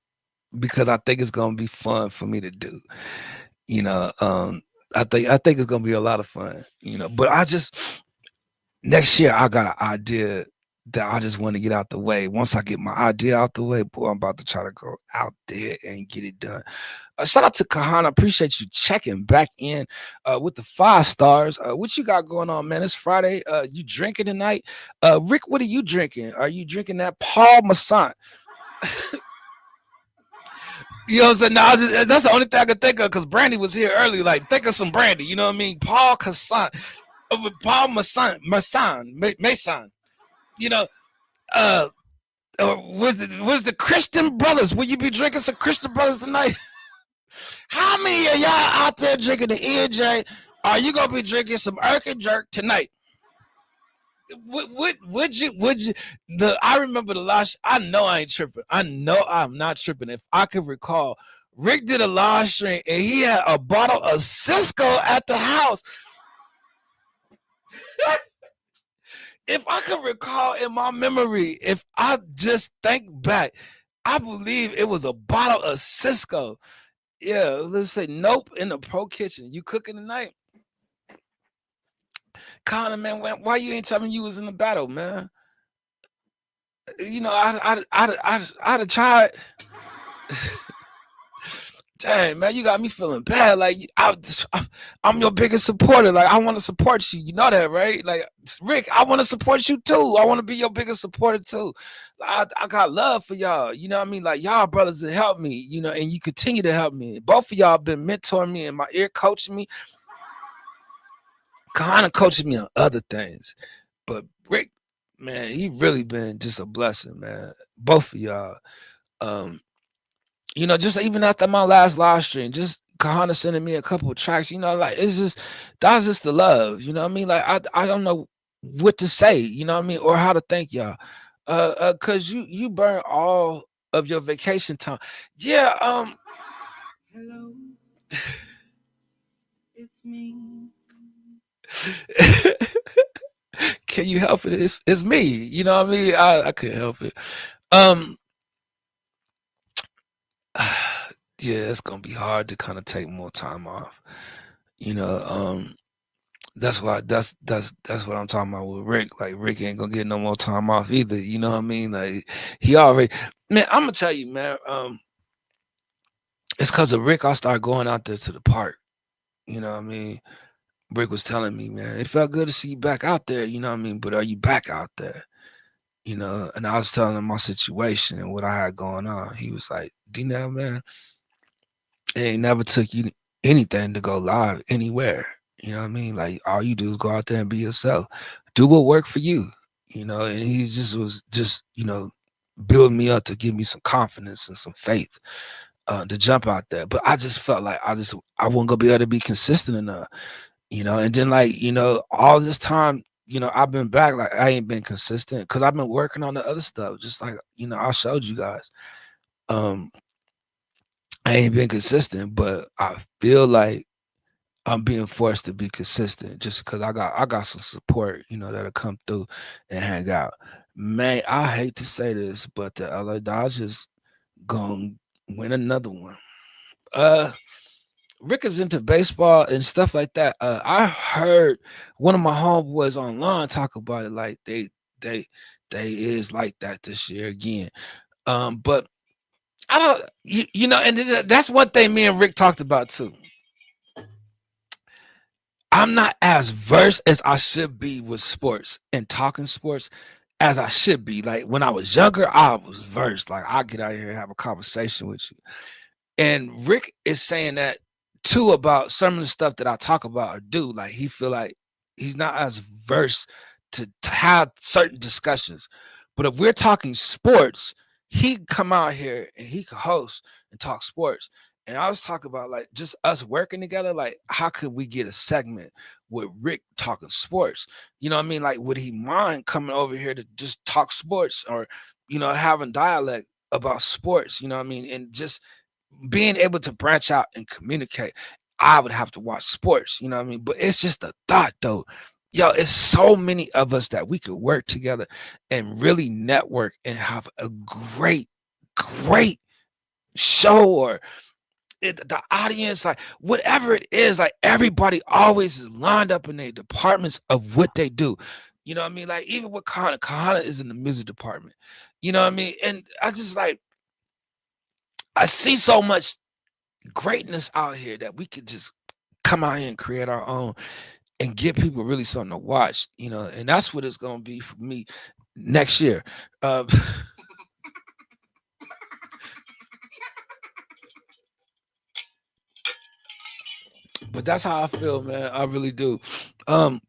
because I think it's gonna be fun for me to do. You know, I think it's gonna be a lot of fun. You know, but I just next year I got an idea that I just want to get out the way. Once I get my idea out the way, boy, I'm about to try to go out there and get it done. Shout out to Kahana. Appreciate you checking back in with the 5 stars. What you got going on, man? It's Friday. You drinking tonight? Rick, what are you drinking? Are you drinking that Paul Masson? You know what I'm saying? No, that's the only thing I could think of because Brandy was here early. Like, think of some Brandy. You know what I mean? Paul Masson. Mason. You know, was the Christian Brothers? Will you be drinking some Christian Brothers tonight? How many of y'all out there drinking the EJ? Are you gonna be drinking some Erkin Jerk tonight? Would you I remember the last I know I ain't tripping. I know I'm not tripping. If I could recall, Rick did a live stream and he had a bottle of Cisco at the house. If I could recall in my memory, if I just think back, I believe it was a bottle of Cisco. Yeah, let's say nope in the pro kitchen. You cooking tonight? Connor, man, why you ain't telling me you was in the battle, man? you know, I'd have tried. Dang, man, you got me feeling bad. Like I'm your biggest supporter. Like I want to support you. You know that, right? Like Rick, I want to support you too. I want to be your biggest supporter too. I got love for y'all. You know what I mean? Like y'all brothers that help me. You know, and you continue to help me. Both of y'all been mentoring me in my ear, coaching me, kind of coaching me on other things. But Rick, man, he really been just a blessing, man. Both of y'all. Um, you know, just even after my last live stream, just Kahana sending me a couple of tracks, you know, like it's just that's just the love, you know what I mean? Like I don't know what to say, you know what I mean, or how to thank y'all. Cause you burn all of your vacation time. Yeah, hello, it's me. Can you help it? It's me, you know what I mean? I couldn't help it. Um yeah, it's gonna be hard to kind of take more time off. You know, that's why that's what I'm talking about with Rick. Like Rick ain't gonna get no more time off either. You know what I mean? Like he already man, I'm gonna tell you, man, it's cause of Rick I started going out there to the park. You know what I mean? Rick was telling me, man, it felt good to see you back out there, you know what I mean? But are you back out there? You know, and I was telling him my situation and what I had going on. He was like, D now, man, it ain't never took you anything to go live anywhere. You know what I mean? Like all you do is go out there and be yourself. Do what worked for you. You know, and he just was just, you know, building me up to give me some confidence and some faith to jump out there. But I just felt like I wasn't gonna be able to be consistent enough, you know. And then like, you know, all this time, you know, I've been back, like I ain't been consistent because I've been working on the other stuff, just like, you know, I showed you guys. Um, I ain't been consistent, but I feel like I'm being forced to be consistent just because I got some support, you know, that'll come through and hang out. Man, I hate to say this, but the LA Dodgers gonna win another one. Uh Rick is into baseball and stuff like that. I heard one of my homeboys online talk about it like they they is like that this year again. But I don't you know, and that's one thing me and Rick talked about too. I'm not as versed as I should be with sports and talking sports as I should be. Like when I was younger, I was versed. Like I get out here and have a conversation with you. And Rick is saying that too about some of the stuff that I talk about or do. Like he feel like he's not as versed to have certain discussions. But if we're talking sports, he can come out here and he can host and talk sports. And I was talking about like just us working together. Like, how could we get a segment with Rick talking sports? You know what I mean? Like, would he mind coming over here to just talk sports or, you know, having dialect about sports? You know what I mean? And just being able to branch out and communicate. I would have to watch sports, you know what I mean? But it's just a thought though. Yo, it's so many of us that we could work together and really network and have a great show or the audience, like whatever it is, like everybody always is lined up in their departments of what they do. You know what I mean? Like even with Kahana is in the music department. You know what I mean? And I just like I see so much greatness out here that we could just come out here and create our own and give people really something to watch, you know, and that's what it's gonna be for me next year. Uh, but that's how I feel, man. I really do. Um,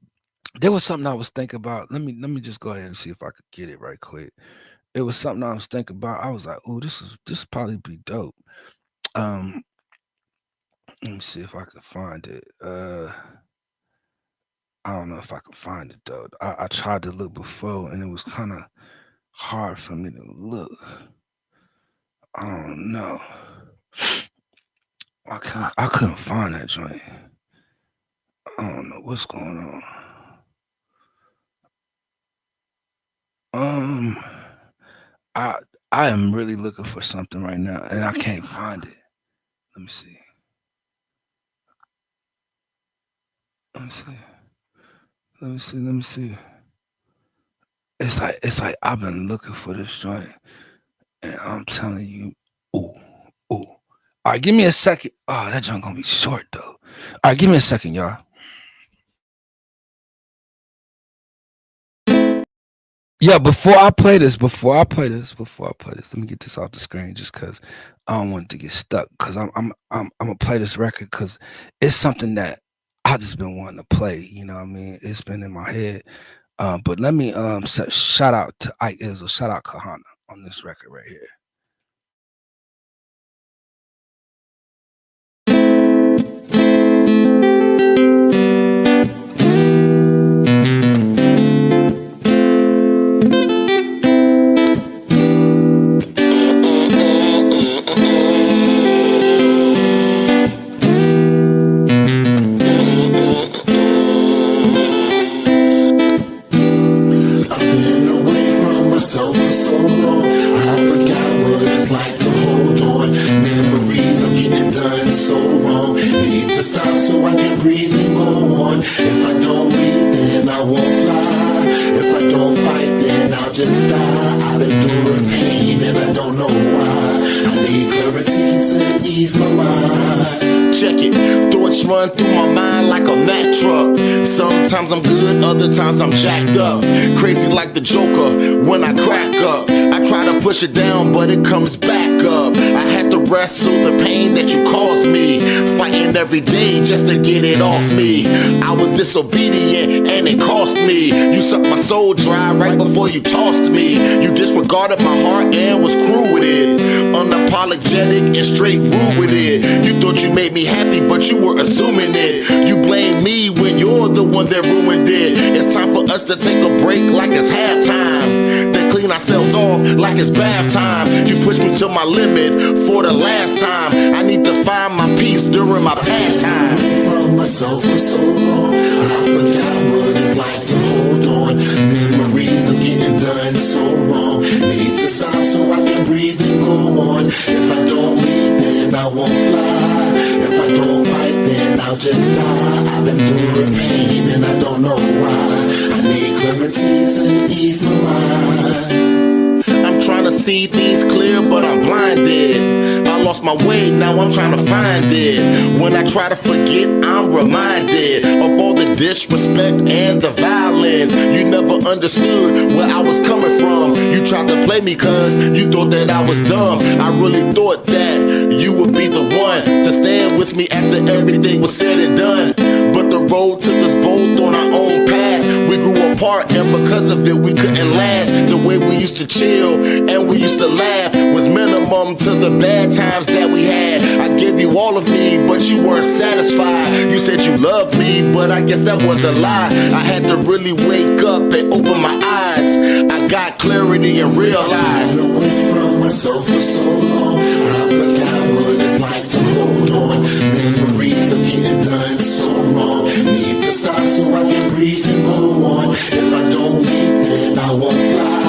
there was something I was thinking about. Let me just go ahead and see if I could get it right quick. It was something I was thinking about. I was like, oh, this probably be dope. Um, let me see if I could find it. I don't know if I can find it though. I tried to look before and it was kind of hard for me to look. I don't know. I couldn't find that joint. I don't know what's going on. Um, I I am really looking for something right now and I can't find it. Let me see. Let me see. Let me see. Let me see. it's like I've been looking for this joint, and I'm telling you, ooh, ooh. All right, give me a second. Oh, that joint gonna be short though. All right, give me a second, y'all. Yeah, before I play this, let me get this off the screen just because I don't want it to get stuck. Because I'm gonna play this record because it's something that I just been wanting to play. You know what I mean? It's been in my head. But let me shout out to Ike Izzle, shout out Kahana on this record right here. myself for so long. I forgot what it's like to hold on. Memories of getting done so wrong. Need to stop so I can breathe and go on. If I don't leave, then I won't fly. If I don't fight, then I'll just die. I've endured pain and I don't know why. I need clarity to ease my mind. Check it, thoughts run through my mind like a Mack truck. Sometimes I'm good, other times I'm jacked up. Crazy like the Joker when I crack up. I try to push it down, but it comes back up. I had to wrestle the pain that you caused me, fighting every day just to get it off me. I was disobedient and it cost me. You sucked my soul dry right before you tossed me. You disregarded my heart and was cruel with it. Unapologetic and straight rude with it. You thought you made me happy, but you were assuming it. You blame me when you're the one that ruined it. It's time for us to take a break like it's halftime, then clean ourselves off like it's bath time. You pushed me to my limit for the last time. I need to find my peace during my pastime. From myself for so long, I forgot what it's like to hold on. Memories of getting done so wrong. Need to stop so I can breathe and go on. If I don't leave, then I won't fly. If I don't fight, then I'll just die. I've endured pain and I don't know why. I need clarity to ease my mind. I'm trying to see things clear, but I'm blinded. I lost my way, now I'm trying to find it. When I try to forget, I'm reminded of all the disrespect and the violence. You never understood where I was coming from. You tried to play me cause you thought that I was dumb. I really thought that you would be the one to stand with me after everything was said and done. But the road took us both on our own path. We grew apart and because of it we couldn't last. The way we used to chill and we used to laugh was minimum to the bad times that we had. I gave you all of me, but you weren't satisfied. You said you loved me, but I guess that was a lie. I had to really wake up and open my eyes. I got clarity and realized. I've been away from myself for so long. I forgot what it's like to hold on. Memories of getting done so wrong. Need to stop so I can breathe and go on. If I don't leave, then I won't fly.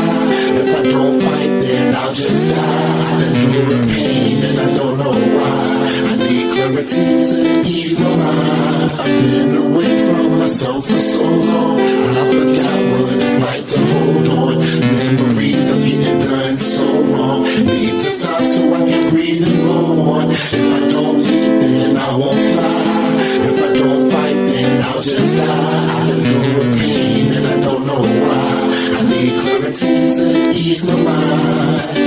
If I don't fight, then I'll just die. I've endured pain and I don't know why. I need clarity to ease my mind. I've been away from myself for so long. I forgot what it's like to hold on. Memories of getting done so wrong. Need to stop so I can breathe and go on. If I don't leave, then I won't fly. If I don't fight, then I'll just die. I've endured pain and I don't know why. I need clarity to ease my mind.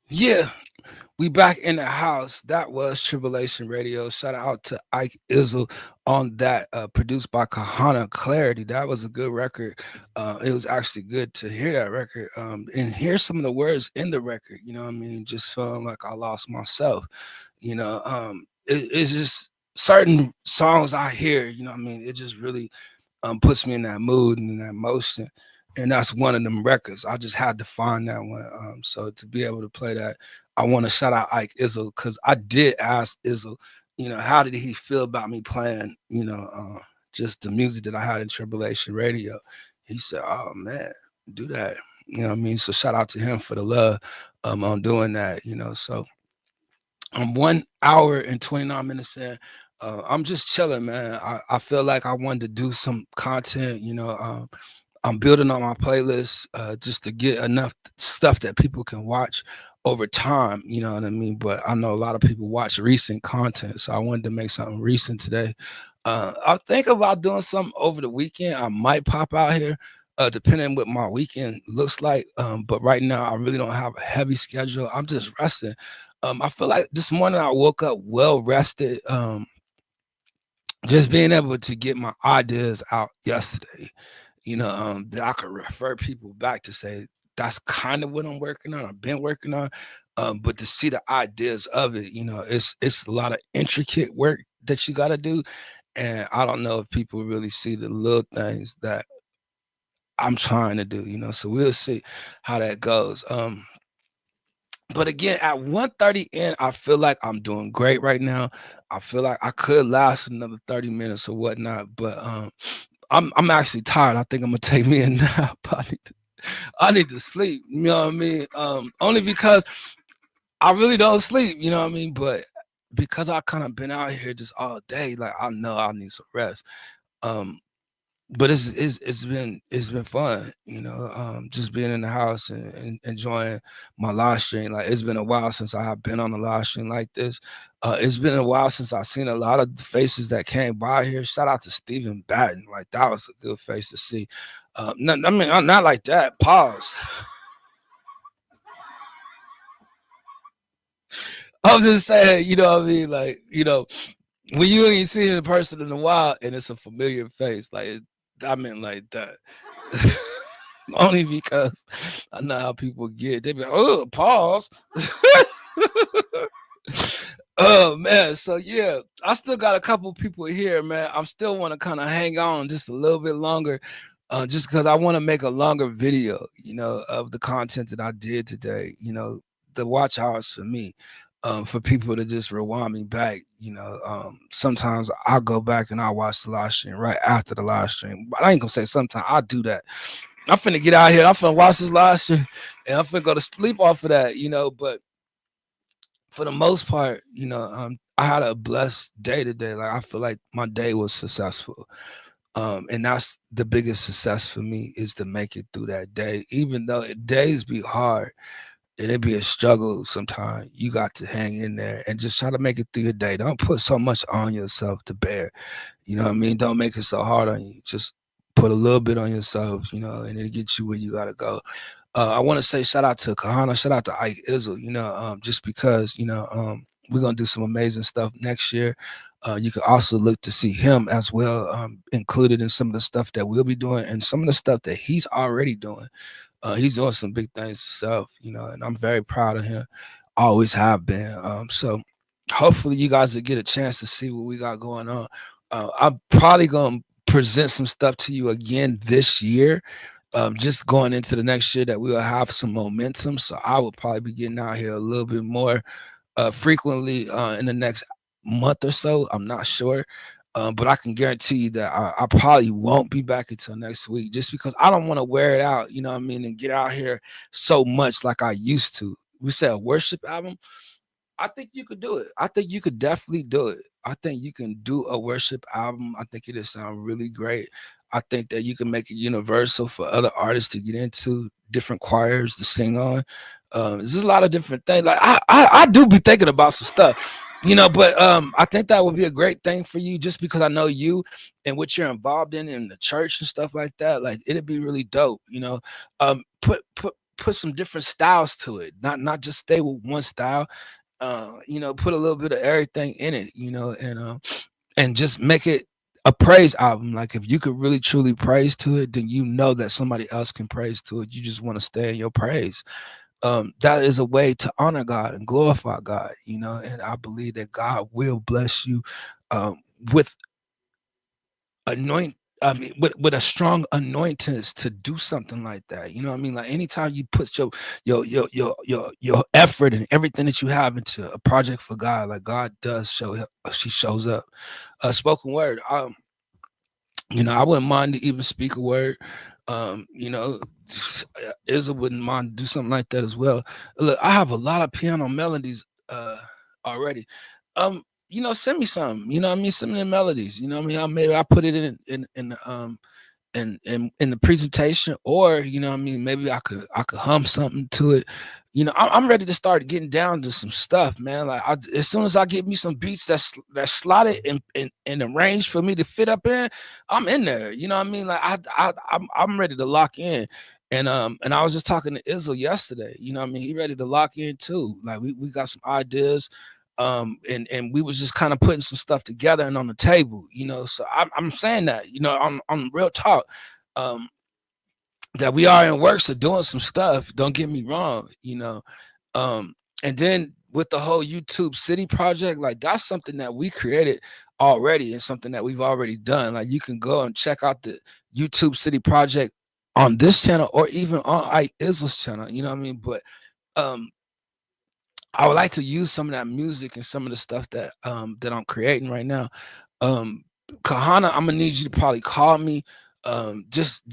Yeah, we back in the house. That was Tribulation Radio. Shout out to Ike Izzle on that, produced by Kahana Clarity. That was a good record. It was actually good to hear that record and hear some of the words in the record. You know what I mean? Just feeling like I lost myself. You know, it's just certain songs I hear, you know what I mean? It just really puts me in that mood and in that motion. And that's one of them records. I just had to find that one. So to be able to play that, I want to shout out Ike Izzle because I did ask Izzle how did he feel about me playing, just the music that I had in Tribulation Radio? He said, "Oh man, do that." You know what I mean? So shout out to him for the love on doing that. So I'm 1 hour and 29 minutes in. I'm just chilling, man. I feel like I wanted to do some content. I'm building on my playlist just to get enough stuff that people can watch over time. You know what I mean? But I know a lot of people watch recent content, so I wanted to make something recent today. I think about doing something over the weekend. I might pop out here, depending what my weekend looks like. But right now, I really don't have a heavy schedule. I'm just resting. I feel like this morning I woke up well rested. Just being able to get my ideas out yesterday, that I could refer people back to say that's kind of what I'm working on. I've been working on, but to see the ideas of it, it's a lot of intricate work that you got to do, and I don't know if people really see the little things that I'm trying to do. So we'll see how that goes. But again, at 1:30 in, I feel like I'm doing great right now. I feel like I could last another 30 minutes or whatnot, but I'm actually tired. I think I'm gonna take me a nap. I need to sleep. You know what I mean? Only because I really don't sleep. You know what I mean? But because I kind of been out here just all day, like I know I need some rest. Um, but it's been fun, just being in the house and enjoying my live stream. Like it's been a while since I have been on a live stream like this. It's been a while since I've seen a lot of the faces that came by here. Shout out to Stephen Batten, like that was a good face to see. I mean, I'm not like that. Pause. I'm just saying, you know what I mean? Like, when you ain't seen a person in a while and it's a familiar face, like I meant like that. Only because I know how people get. They be like, "Oh, pause." Oh man, so yeah, I still got a couple people here, man. I still want to kind of hang on just a little bit longer, just because I want to make a longer video, of the content that I did today. The watch hours for me. For people to just rewind me back, sometimes I'll go back and I'll watch the live stream right after the live stream. But I ain't gonna say sometimes I do that. I'm finna get out here, I'm finna watch this live stream, and I'm finna go to sleep off of that, but for the most part, I had a blessed day today. Like I feel like my day was successful. And that's the biggest success for me is to make it through that day, even though days be hard. And it'd be a struggle sometimes. You got to hang in there and just try to make it through your day. Don't put so much on yourself to bear. You know what I mean? Don't make it so hard on you. Just put a little bit on yourself, and it'll get you where you got to go. I want to say shout out to Kahana, shout out to Ike Izzle, just because, we're going to do some amazing stuff next year. You can also look to see him as well, included in some of the stuff that we'll be doing and some of the stuff that he's already doing. He's doing some big things himself, and I'm very proud of him. Always have been. So hopefully you guys will get a chance to see what we got going on. I'm probably going to present some stuff to you again this year. Just going into the next year that we'll have some momentum. So I will probably be getting out here a little bit more frequently in the next month or so. I'm not sure. But I can guarantee you that I probably won't be back until next week just because I don't want to wear it out, you know what I mean, and get out here so much like I used to. We said a worship album. I think you could do it. I think you could definitely do it. I think you can do a worship album. I think it'll sound really great. I think that you can make it universal for other artists to get into, different choirs to sing on. There's just a lot of different things. Like I do be thinking about some stuff, but I think that would be a great thing for you just because I know you and what you're involved in the church and stuff like that. Like it'd be really dope, put some different styles to it, not just stay with one style. Put a little bit of everything in it, and just make it a praise album. Like if you could really truly praise to it, then you know that somebody else can praise to it. You just want to stay in your praise. That is a way to honor God and glorify God, and I believe that God will bless you with I mean, with a strong anointings to do something like that. You know what I mean? Like anytime you put your effort and everything that you have into a project for God, like God does she shows up. Spoken word. You know, I wouldn't mind to even speak a word. You know, Izza wouldn't mind to do something like that as well. Look, I have a lot of piano melodies already. You know, send me some. You know what I mean? Send me the melodies. You know what I mean? Maybe I put it in the presentation, or you know what I mean, maybe I could hum something to it. You know, I'm ready to start getting down to some stuff, man. Like as soon as I get me some beats that's slotted in the range for me to fit up in, I'm in there. You know what I mean? Like I'm ready to lock in. And I was just talking to Izzo yesterday. You know what I mean? He ready to lock in too. Like we got some ideas. And we was just kind of putting some stuff together and on the table, you know. So I'm saying that, you know, on real talk, that we are in works of doing some stuff. Don't get me wrong, you know. And then with the whole YouTube City project, like that's something that we created already and something that we've already done. Like you can go and check out the YouTube City project on this channel or even on Izzo's channel, you know what I mean? But I would like to use some of that music and some of the stuff that that I'm creating right now. Kahana, I'm gonna need you to probably call me, just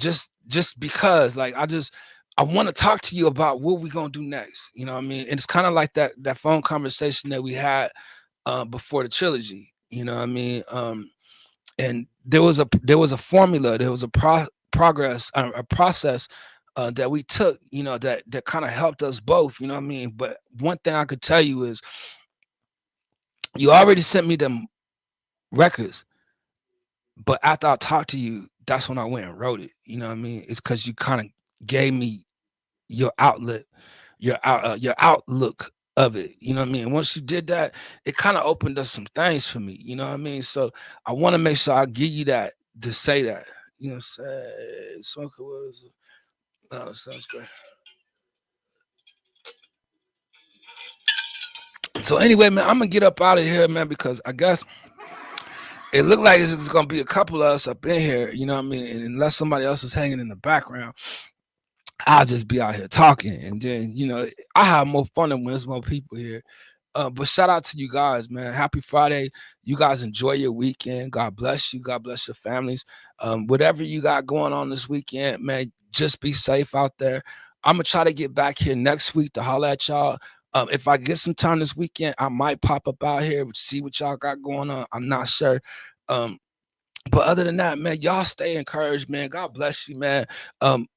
because, like, I want to talk to you about what we're gonna do next. You know what I mean? And it's kind of like that phone conversation that we had before the trilogy. You know what I mean? And there was a formula, there was a process that we took, you know, that kind of helped us both, you know what I mean? But one thing I could tell you is you already sent me them records, but after I talked to you, that's when I went and wrote it. You know what I mean? It's because you kind of gave me your outlet, your outlook of it. You know what I mean? And once you did that, it kind of opened up some things for me. You know what I mean? So I want to make sure I give you that to say that. You know, say Smoker was. Oh, sounds great. So anyway, man, I'm gonna get up out of here, man, because I guess it looked like it's gonna be a couple of us up in here, you know what I mean? And unless somebody else is hanging in the background, I'll just be out here talking. And then, you know, I have more fun when there's more people here. But shout out to you guys, man. Happy Friday. You guys enjoy your weekend. God bless you. God bless your families. Whatever you got going on this weekend, man, just be safe out there. I'm going to try to get back here next week to holler at y'all. If I get some time this weekend, I might pop up out here, see what y'all got going on. I'm not sure. But other than that, man, y'all stay encouraged, man. God bless you, man.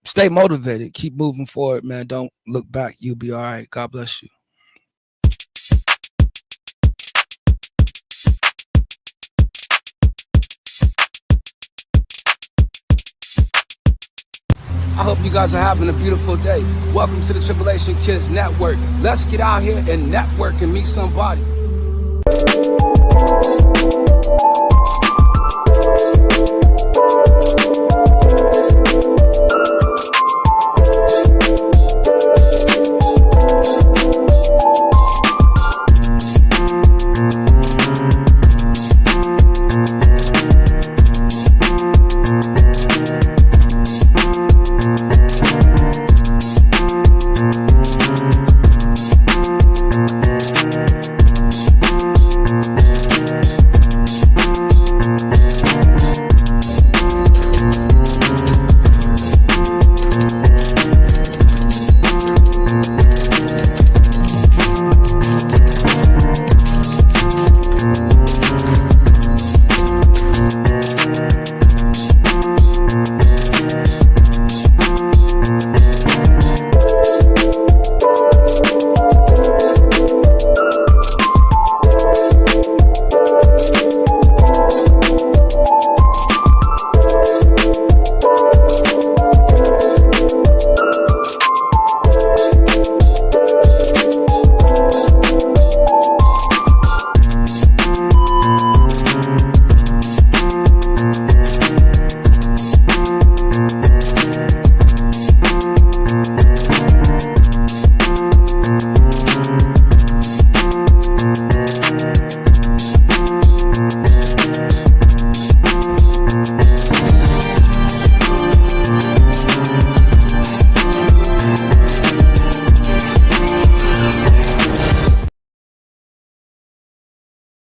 Stay motivated. Keep moving forward, man. Don't look back. You'll be all right. God bless you. I hope you guys are having a beautiful day. Welcome to the Tribulation Kids Network. Let's get out here and network and meet somebody.